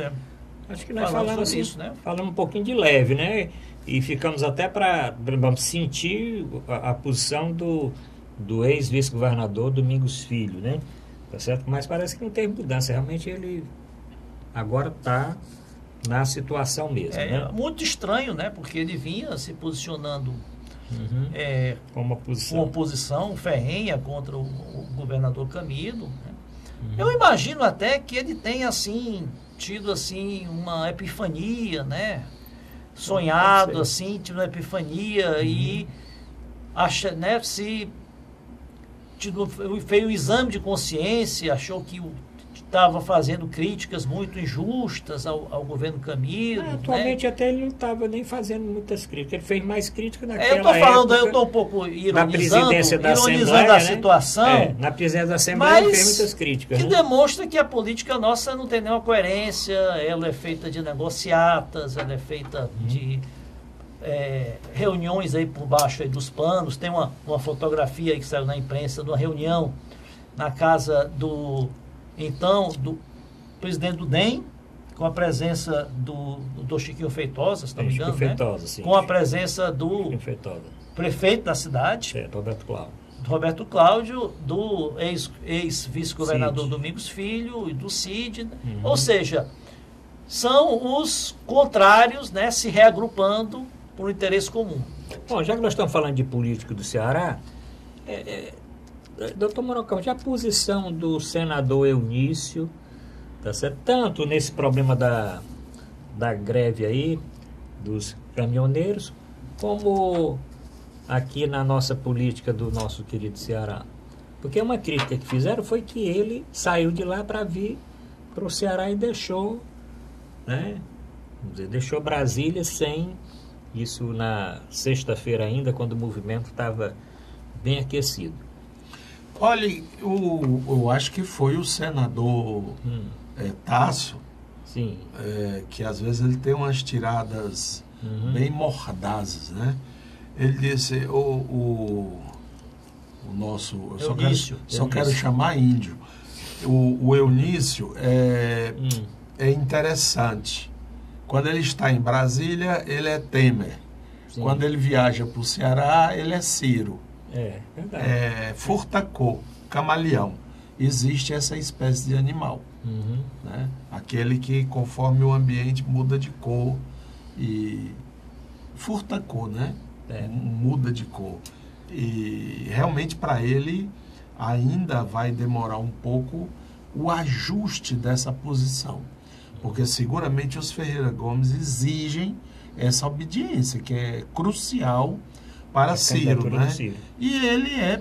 Acho que nós falamos sobre isso, né? Falamos um pouquinho de leve, né? E ficamos até para sentir a posição do ex-vice-governador Domingos Filho, né? Tá certo? Mas parece que não teve mudança. Realmente ele agora está na situação mesmo. Né? Muito estranho, né? Porque ele vinha se posicionando com uma posição ferrenha contra o governador Camilo. Né? Eu imagino até que ele tenha tido assim uma epifania, né? Sonhado assim, tido uma epifania e né, fez um exame de consciência, achou que estava fazendo críticas muito injustas ao governo Camilo. Atualmente, né? Até ele não estava nem fazendo muitas críticas. Ele fez mais crítica naquela eu estou um pouco ironizando Assembleia, a situação. Né? Na presidência da Assembleia ele fez muitas críticas. Que demonstra que a política nossa não tem nenhuma coerência, ela é feita de negociatas, ela é feita de reuniões aí por baixo aí dos panos. Tem uma fotografia aí que saiu na imprensa de uma reunião na casa do presidente do DEM, com a presença do Chiquinho Feitosa, se não me engano, Feitosa, com a presença do prefeito da cidade, Roberto Cláudio, do ex-vice-governador Domingos Filho e do Cid. Ou seja, são os contrários, né, se reagrupando por um interesse comum. Bom, já que nós estamos falando de político do Ceará, doutor Monocão, a posição do senador Eunício, tá certo? Tanto nesse problema da greve aí, dos caminhoneiros, como aqui na nossa política do nosso querido Ceará. Porque uma crítica que fizeram foi que ele saiu de lá para vir para o Ceará e deixou, né? Deixou Brasília sem isso na sexta-feira ainda, quando o movimento estava bem aquecido. Olha, eu acho que foi o senador Tasso, que às vezes ele tem umas tiradas bem mordazes, né? Ele disse, o nosso, eu só quero chamar índio, o Eunício é interessante. Quando ele está em Brasília, ele é Temer. Sim. Quando ele viaja para o Ceará, ele é Ciro. Verdade. Furtacô, camaleão. Existe essa espécie de animal. Né? Aquele que, conforme o ambiente, muda de cor. E furtacô, né? muda de cor. E realmente para ele ainda vai demorar um pouco o ajuste dessa posição. Porque seguramente os Ferreira Gomes exigem essa obediência, que é crucial para Ciro, né? Ciro. E ele é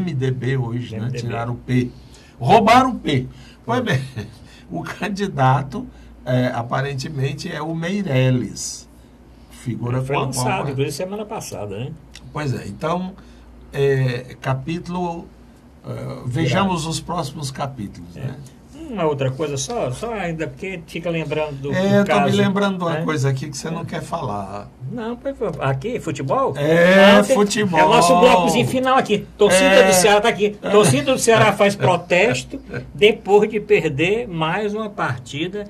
MDB hoje, né? MDB. Tiraram o P. Roubaram o P. Pois bem, o candidato aparentemente é o Meirelles. Figura Foi com a lançado, qual... inclusive, semana passada, né? Pois é, então, capítulo... vejamos os próximos capítulos, né? Uma outra coisa só ainda, porque fica lembrando do Eu estou caso, me lembrando de uma né? coisa aqui que você não quer falar. Não, aqui, futebol? Futebol. É o nosso blocozinho final aqui. Torcida do Ceará está aqui. Torcida do Ceará faz protesto depois de perder mais uma partida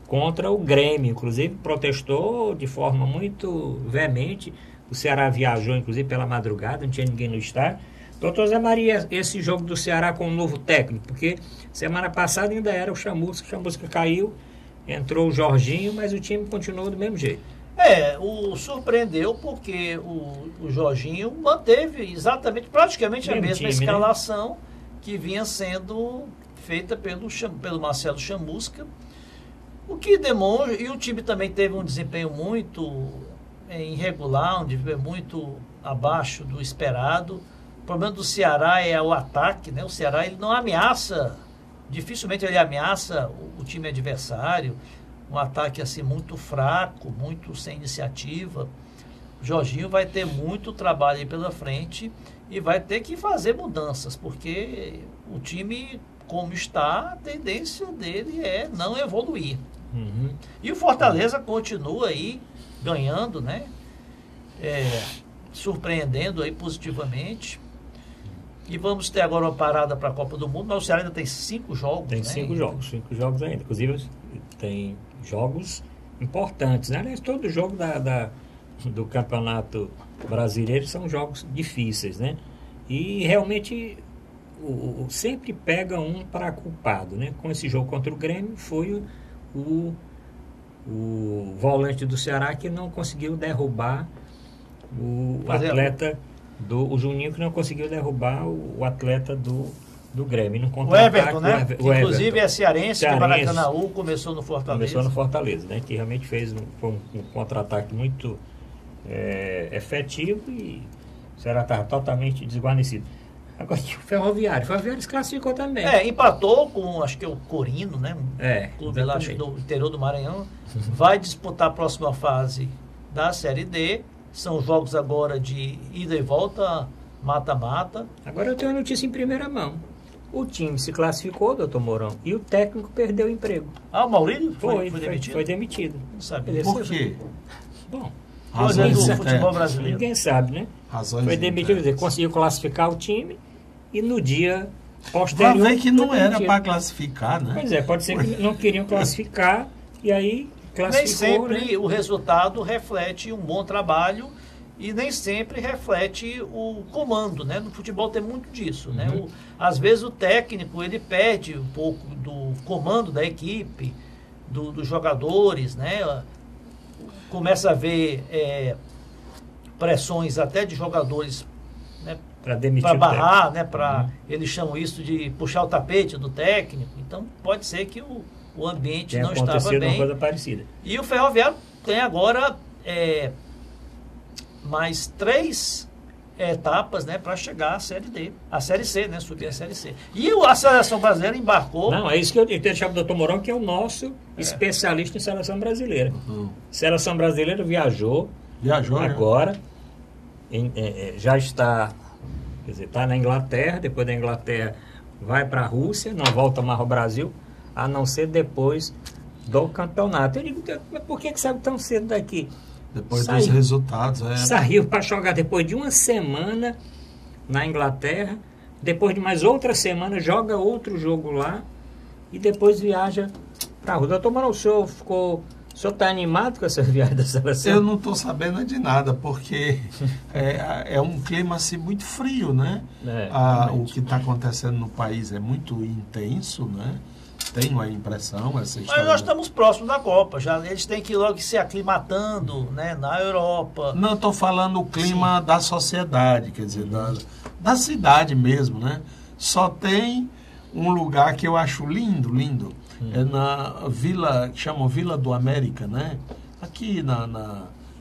contra o Grêmio. Inclusive, protestou de forma muito veemente. O Ceará viajou, inclusive, pela madrugada, não tinha ninguém no estádio. Doutor Zé Maria, esse jogo do Ceará com um novo técnico, porque semana passada ainda era o Chamusca caiu, entrou o Jorginho, mas o time continuou do mesmo jeito. Surpreendeu porque o Jorginho manteve exatamente, praticamente a mesma time, escalação, né? Que vinha sendo feita pelo Marcelo Chamusca, o que demonstra, e o time também teve um desempenho muito irregular, muito abaixo do esperado. O problema do Ceará é o ataque, né? O Ceará ele não ameaça, dificilmente ele ameaça o time adversário. Um ataque assim muito fraco, muito sem iniciativa. O Jorginho vai ter muito trabalho aí pela frente e vai ter que fazer mudanças, porque o time, como está, a tendência dele é não evoluir. Uhum. E o Fortaleza continua aí ganhando, né? Surpreendendo aí positivamente. E vamos ter agora uma parada para a Copa do Mundo, mas o Ceará ainda tem 5 jogos. Tem né? 5 jogos ainda. Inclusive, tem jogos importantes, né? Aliás, todo jogo do Campeonato Brasileiro são jogos difíceis, né? E realmente sempre pega um para culpado, né? Com esse jogo contra o Grêmio foi o volante do Ceará que não conseguiu derrubar o atleta... O Juninho que não conseguiu derrubar o atleta do Grêmio. O Everton, né? Inclusive é cearense, do Maracanãú, começou no Fortaleza. Né? Que realmente fez um contra-ataque muito efetivo e o Ceará estava totalmente desguarnecido. Agora, o Ferroviário se classificou também. Empatou com, acho que é o Corino, né? Clube lá, acho que do interior do Maranhão. Vai disputar a próxima fase da Série D. São jogos agora de ida e volta, mata-mata. Agora eu tenho uma notícia em primeira mão. O time se classificou, doutor Mourão, e o técnico perdeu o emprego. O Maurílio foi demitido? Foi demitido. Não sabia. Por quê? Bom, razões do futebol brasileiro. Ninguém sabe, né? Razões foi demitido, quer dizer, conseguiu classificar o time e no dia posterior... Vai ver que não era para classificar, né? Pois pode ser que não queriam classificar e aí... Nem sempre o resultado reflete um bom trabalho e nem sempre reflete o comando, né? No futebol tem muito disso, né? Às vezes o técnico ele perde um pouco do comando da equipe, dos jogadores, né? Começa a ver pressões até de jogadores, né? Para barrar, né? Eles chamam isso de puxar o tapete do técnico. Então pode ser que o ambiente não estava bem. Uma coisa parecida. E o Ferroviário tem agora mais 3 etapas, né, para chegar à Série D, a Série C, né, subir a Série C. E a seleção brasileira embarcou... Não, é isso que eu tenho que chamar o doutor Mourão, que é o nosso especialista em seleção brasileira. Seleção brasileira viajou agora, já está, quer dizer, está na Inglaterra, depois da Inglaterra vai para a Rússia, não volta mais ao Brasil, a não ser depois do campeonato. Eu digo, mas por que saiu tão cedo daqui? Depois dos resultados. Saiu para jogar depois de uma semana na Inglaterra, depois de mais outra semana, joga outro jogo lá e depois viaja para a Rússia. Doutor Manuel, o senhor está animado com essa viagem da seleção? Eu não estou sabendo de nada, porque é um clima assim muito frio, né? O que está acontecendo no país é muito intenso, né? tenho a impressão, essa história... Mas nós estamos próximos da Copa, já eles têm que logo se aclimatando, né, na Europa. Não, estou falando o clima da sociedade, quer dizer, da cidade mesmo, né? Só tem um lugar que eu acho lindo, é na vila, que chamam Vila do América, né? Aqui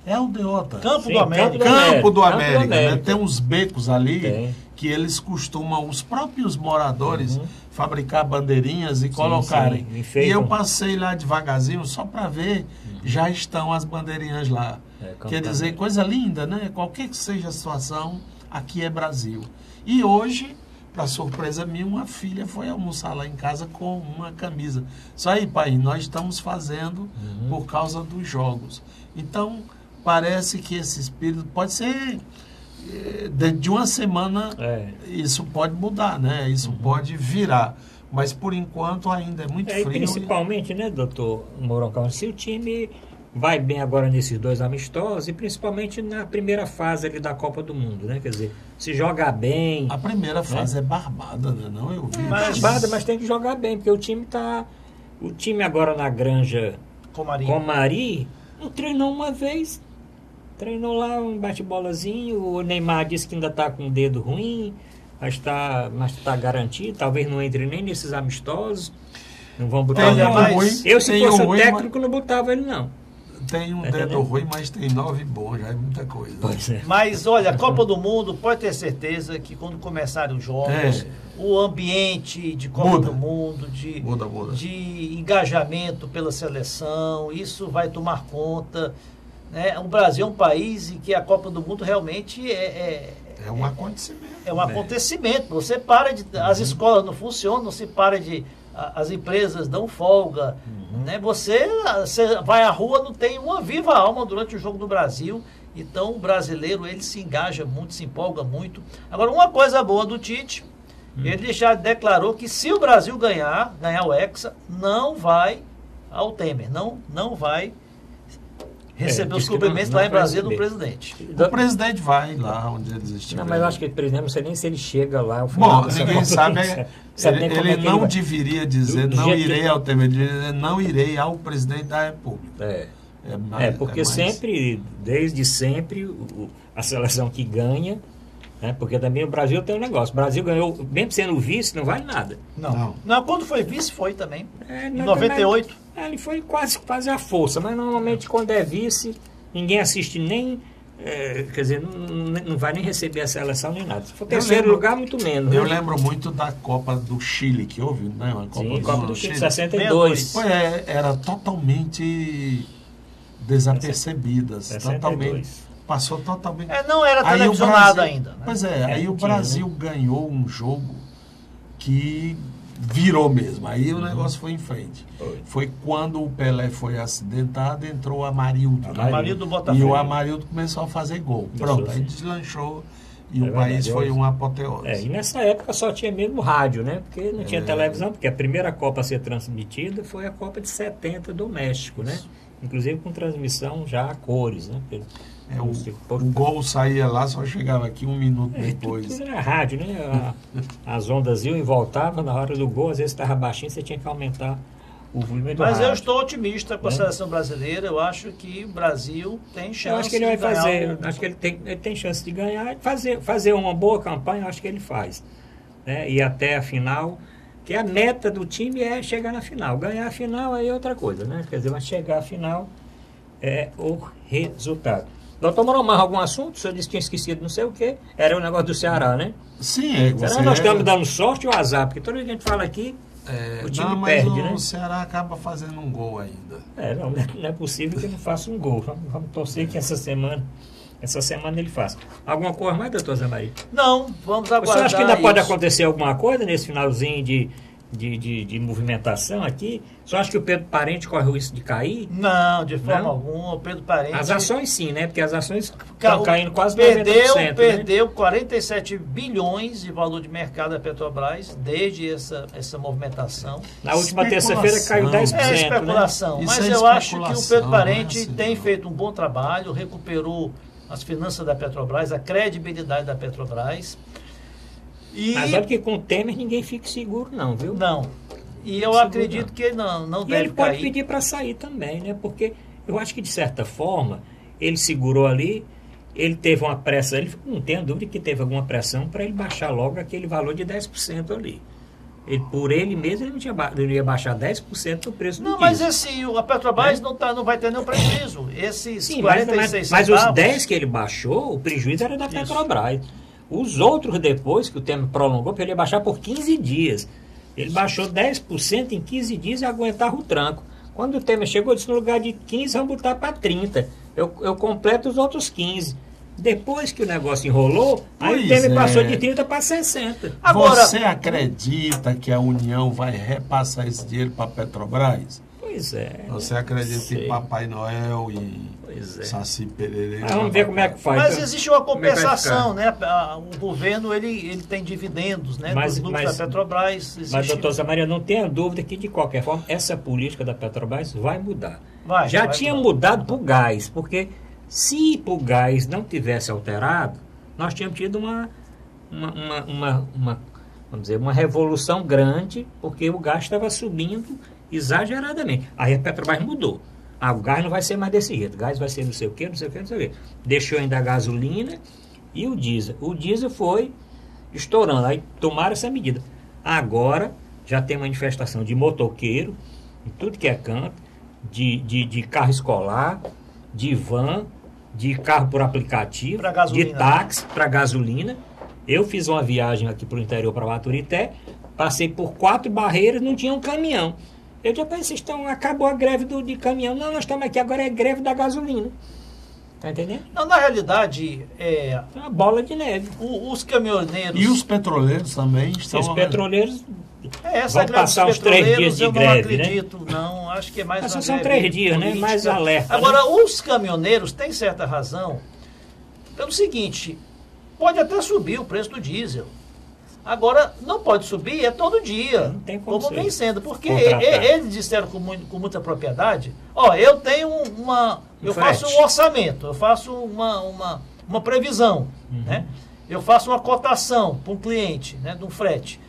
é Aldeota. Campo do América. Campo do América, né? Tem uns becos ali que eles costumam, os próprios moradores, fabricar bandeirinhas e colocarem. E eu passei lá devagarzinho só para ver, já estão as bandeirinhas lá. Quer dizer, coisa linda, né? Qualquer que seja a situação, aqui é Brasil. E hoje, para surpresa minha, uma filha foi almoçar lá em casa com uma camisa. Isso aí, pai, nós estamos fazendo por causa dos jogos. Então, parece que esse espírito pode ser... Dentro de uma semana, isso pode mudar, né? Isso pode virar. Mas, por enquanto, ainda é muito frio. Principalmente, né, doutor Mourão Carlos, se o time vai bem agora nesses 2 amistosos, e principalmente na primeira fase ali da Copa do Mundo, né? Quer dizer, se jogar bem... A primeira fase é barbada, né? Não, eu vi. Barbada, mas tem que jogar bem, porque o time agora na Granja Comari não treinou uma vez... Treinou lá um bate-bolazinho, o Neymar disse que ainda está com o dedo ruim, mas está garantido, talvez não entre nem nesses amistosos. Não vão botar ele mais. Eu, se fosse o técnico, não botava ele, não. Tem um dedo ruim, mas tem 9 bons, já é muita coisa. Pois é. Mas, olha, a Copa do Mundo, pode ter certeza que quando começarem os jogos, o ambiente de Copa do Mundo, de engajamento pela seleção, isso vai tomar conta. O Brasil é um país em que a Copa do Mundo realmente é um acontecimento. É um acontecimento. Você para de... As escolas não funcionam, você para de... As empresas dão folga. Né? Você vai à rua, não tem uma viva alma durante o jogo do Brasil. Então, o brasileiro, ele se engaja muito, se empolga muito. Agora, uma coisa boa do Tite, ele já declarou que se o Brasil ganhar o Hexa, não vai ao Temer. Não vai... receber os cumprimentos lá em Brasília do presidente. O presidente vai lá onde eles estiverem. Não, mas eu acho que o presidente, não sei nem se ele chega lá. Bom, ninguém sabe. Ele não deveria dizer não irei ao Temer, ele deveria dizer não irei ao presidente da República. Porque sempre, desde sempre, a seleção que ganha, né, porque também o Brasil tem um negócio. O Brasil ganhou, mesmo sendo vice, não vale nada. Não, quando foi vice, foi também. Em 98. Ele foi quase a força, mas normalmente quando é vice, ninguém assiste nem, quer dizer, não vai nem receber a seleção nem nada. Se for terceiro lugar, muito menos. Eu lembro muito da Copa do Chile, que houve, né? Copa do Chile, 62. Era totalmente desapercebida. Passou totalmente... não era televisionado ainda. Né? Pois aí o Brasil ganhou um jogo que... virou mesmo, aí o negócio foi em frente. Foi quando o Pelé foi acidentado, entrou o Amarildo. Amarildo Botafogo. E o Amarildo começou a fazer gol. Pronto, aí deslanchou e o país foi uma apoteose. E nessa época só tinha mesmo rádio, né? Porque não tinha televisão, porque a primeira Copa a ser transmitida foi a Copa de 70 do México, né? Inclusive com transmissão já a cores, né? O gol saía lá, só chegava aqui 1 minuto depois. Tudo era rádio, né? As ondas iam e voltavam, na hora do gol, às vezes estava baixinho, você tinha que aumentar o volume do rádio. Mas eu estou otimista com a seleção brasileira, eu acho que o Brasil tem chance de ganhar. Eu acho que ele vai fazer, acho que ele tem chance de ganhar e fazer uma boa campanha, eu acho que ele faz. Né? E até a final, que a meta do time é chegar na final. Ganhar a final aí é outra coisa, né? Quer dizer, mas chegar à final é o resultado. Doutor Mourão, mais algum assunto? O senhor disse que tinha esquecido não sei o quê. Era o negócio do Ceará, né? Sim, Será que nós estamos dando sorte ou azar? Porque toda vez que a gente fala aqui, o time perde, né? O Ceará acaba fazendo um gol ainda. Não é possível que ele não faça um gol. Vamos torcer que essa semana ele faça. Alguma coisa mais, doutor Zé Maria? Não, vamos aguardar. Você acha que ainda pode acontecer alguma coisa nesse finalzinho de movimentação aqui? Você acha que o Pedro Parente corre o risco de cair? Não, de forma alguma. O Pedro Parente... As ações sim, né? Porque as ações estão caindo quase 90%. Perdeu 47 bilhões de valor de mercado da Petrobras desde essa movimentação. Na última terça-feira caiu 10%. É especulação. Né? Mas eu acho que o Pedro Parente tem feito um bom trabalho, recuperou as finanças da Petrobras, a credibilidade da Petrobras. Mas olha que com o Temer ninguém fica seguro não, viu? Não. E eu acredito que ele não E deve ele pode cair. pedir para sair também, né? Porque eu acho que, de certa forma, ele segurou ali, ele teve uma pressa, ele não tem dúvida que teve alguma pressão para ele baixar logo aquele valor de 10% ali. Por ele mesmo, ele não ia baixar 10% do preço do Não, mas diesel. a Petrobras não vai ter nenhum prejuízo. Esses Sim, 46 mas os centavos... 10 que ele baixou, o prejuízo era da Petrobras. Os outros depois, que o tempo prolongou, ele ia baixar por 15 dias. Ele baixou 10% em 15 dias e aguentava o tranco. Quando o Temer chegou, disse, no lugar de 15, vamos botar para 30. Eu completo os outros 15. Depois que o negócio enrolou, aí o Temer passou de 30 para 60. Agora, você acredita que a União vai repassar esse dinheiro para a Petrobras? Pois é. Você acredita em Papai Noel e Saci Pererê? Mas vamos ver como é que faz. Mas então, existe uma compensação, né? O governo, ele tem dividendos, né? Mas- dos lucros da Petrobras. Mas, Existe... doutor Zamaria, não tenha dúvida que, de qualquer forma, essa política da Petrobras vai mudar. Vai tinha mudar. mudado para o gás, porque se o gás não tivesse alterado, nós tínhamos tido vamos dizer, uma revolução grande, porque o gás estava subindo exageradamente. Aí a Petrobras mudou. O gás não vai ser mais desse jeito. O gás vai ser não sei o quê, não sei o quê, não sei o quê. Deixou ainda a gasolina e o diesel. O diesel foi estourando. Aí tomaram essa medida. Agora já tem manifestação de motoqueiro, em tudo que é canto, de carro escolar, de van, de carro por aplicativo, Pra gasolina. de táxi para gasolina. Eu fiz uma viagem aqui para o interior, para Baturité, passei por 4 barreiras, não tinha um caminhão. Eu já pensei, acabou a greve de caminhão. Não, nós estamos aqui, agora é greve da gasolina. Tá entendendo? Não, na realidade, É uma bola de neve. os caminhoneiros... E os petroleiros também estão... Os petroleiros essa vão greve passar dos os 3 dias petroleiros de eu greve, não acredito, não. Acho que é mais Mas uma são greve 3 dias, né? política. Mais alerta. Agora, né? os caminhoneiros têm certa razão pelo seguinte, pode até subir o preço do diesel. Agora, não pode subir, é todo dia. Não tem como como ser. vem sendo. Porque Contratar. eles disseram com muita propriedade, eu tenho eu frete. faço um orçamento, eu faço uma previsão, né? Eu faço uma cotação para um cliente, né, de um frete,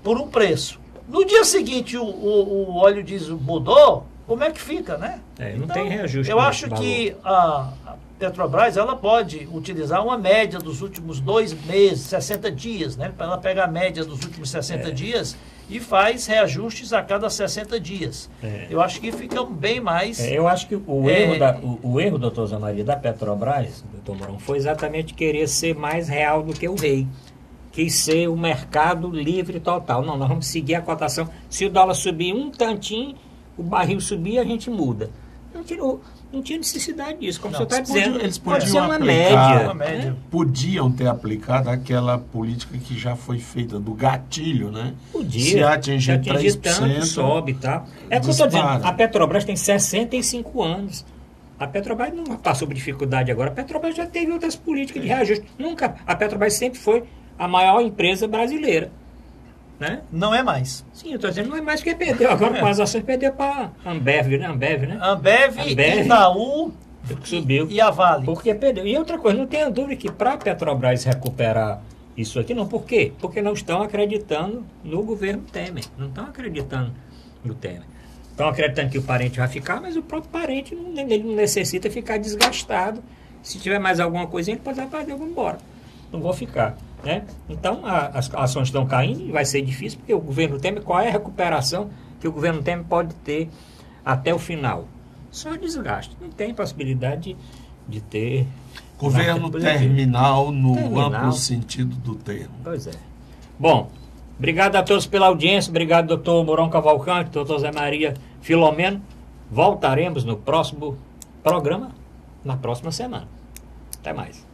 por um preço. No dia seguinte, o óleo diesel mudou, como é que fica, né? Não tem reajuste. Eu nesse acho valor. que a Petrobras, ela pode utilizar uma média dos últimos 2 meses, 60 dias, né? Para ela pegar a média dos últimos 60 dias e faz reajustes a cada 60 dias. Eu acho que fica bem mais... Eu acho que o erro, doutor Zamaria, da Petrobras, doutor Mourão, foi exatamente querer ser mais real do que o rei. Quis ser o mercado livre total. Não, nós vamos seguir a cotação. Se o dólar subir um tantinho, o barril subir, a gente muda. Não tinha necessidade disso, como o senhor está dizendo. Eles Pode ser podiam uma aplicar, média. Uma média. Né? Podiam ter aplicado aquela política que já foi feita do gatilho, né? Podia. Se atingir 3%, tanto, sobe e tal. É o que eu estou dizendo. dispara. A Petrobras tem 65 anos. A Petrobras não passou por dificuldade agora. A Petrobras já teve outras políticas de reajuste. Nunca. A Petrobras sempre foi a maior empresa brasileira. Né? Não é mais. Sim, eu estou dizendo, não é mais que perdeu. Agora com as ações perdeu para Ambev, né? Ambev, Itaú Subiu. e a Vale. Porque perdeu. E outra coisa, não tenha dúvida que para a Petrobras recuperar isso aqui, não. Por quê? Porque não estão acreditando no governo Temer. Não estão acreditando no Temer. Estão acreditando que o parente vai ficar, mas o próprio parente ele não necessita ficar desgastado. Se tiver mais alguma coisinha, ele pode dizer, rapaz, eu vou embora. Não vou ficar. Né? Então, as ações estão caindo e vai ser difícil, porque o governo Temer, qual é a recuperação que o governo Temer pode ter até o final? Só desgaste. Não tem possibilidade de ter... Governo terminal no amplo sentido do termo. Pois é. Bom, obrigado a todos pela audiência, obrigado doutor Mourão Cavalcante, doutor Zé Maria Filomeno. Voltaremos no próximo programa, na próxima semana. Até mais.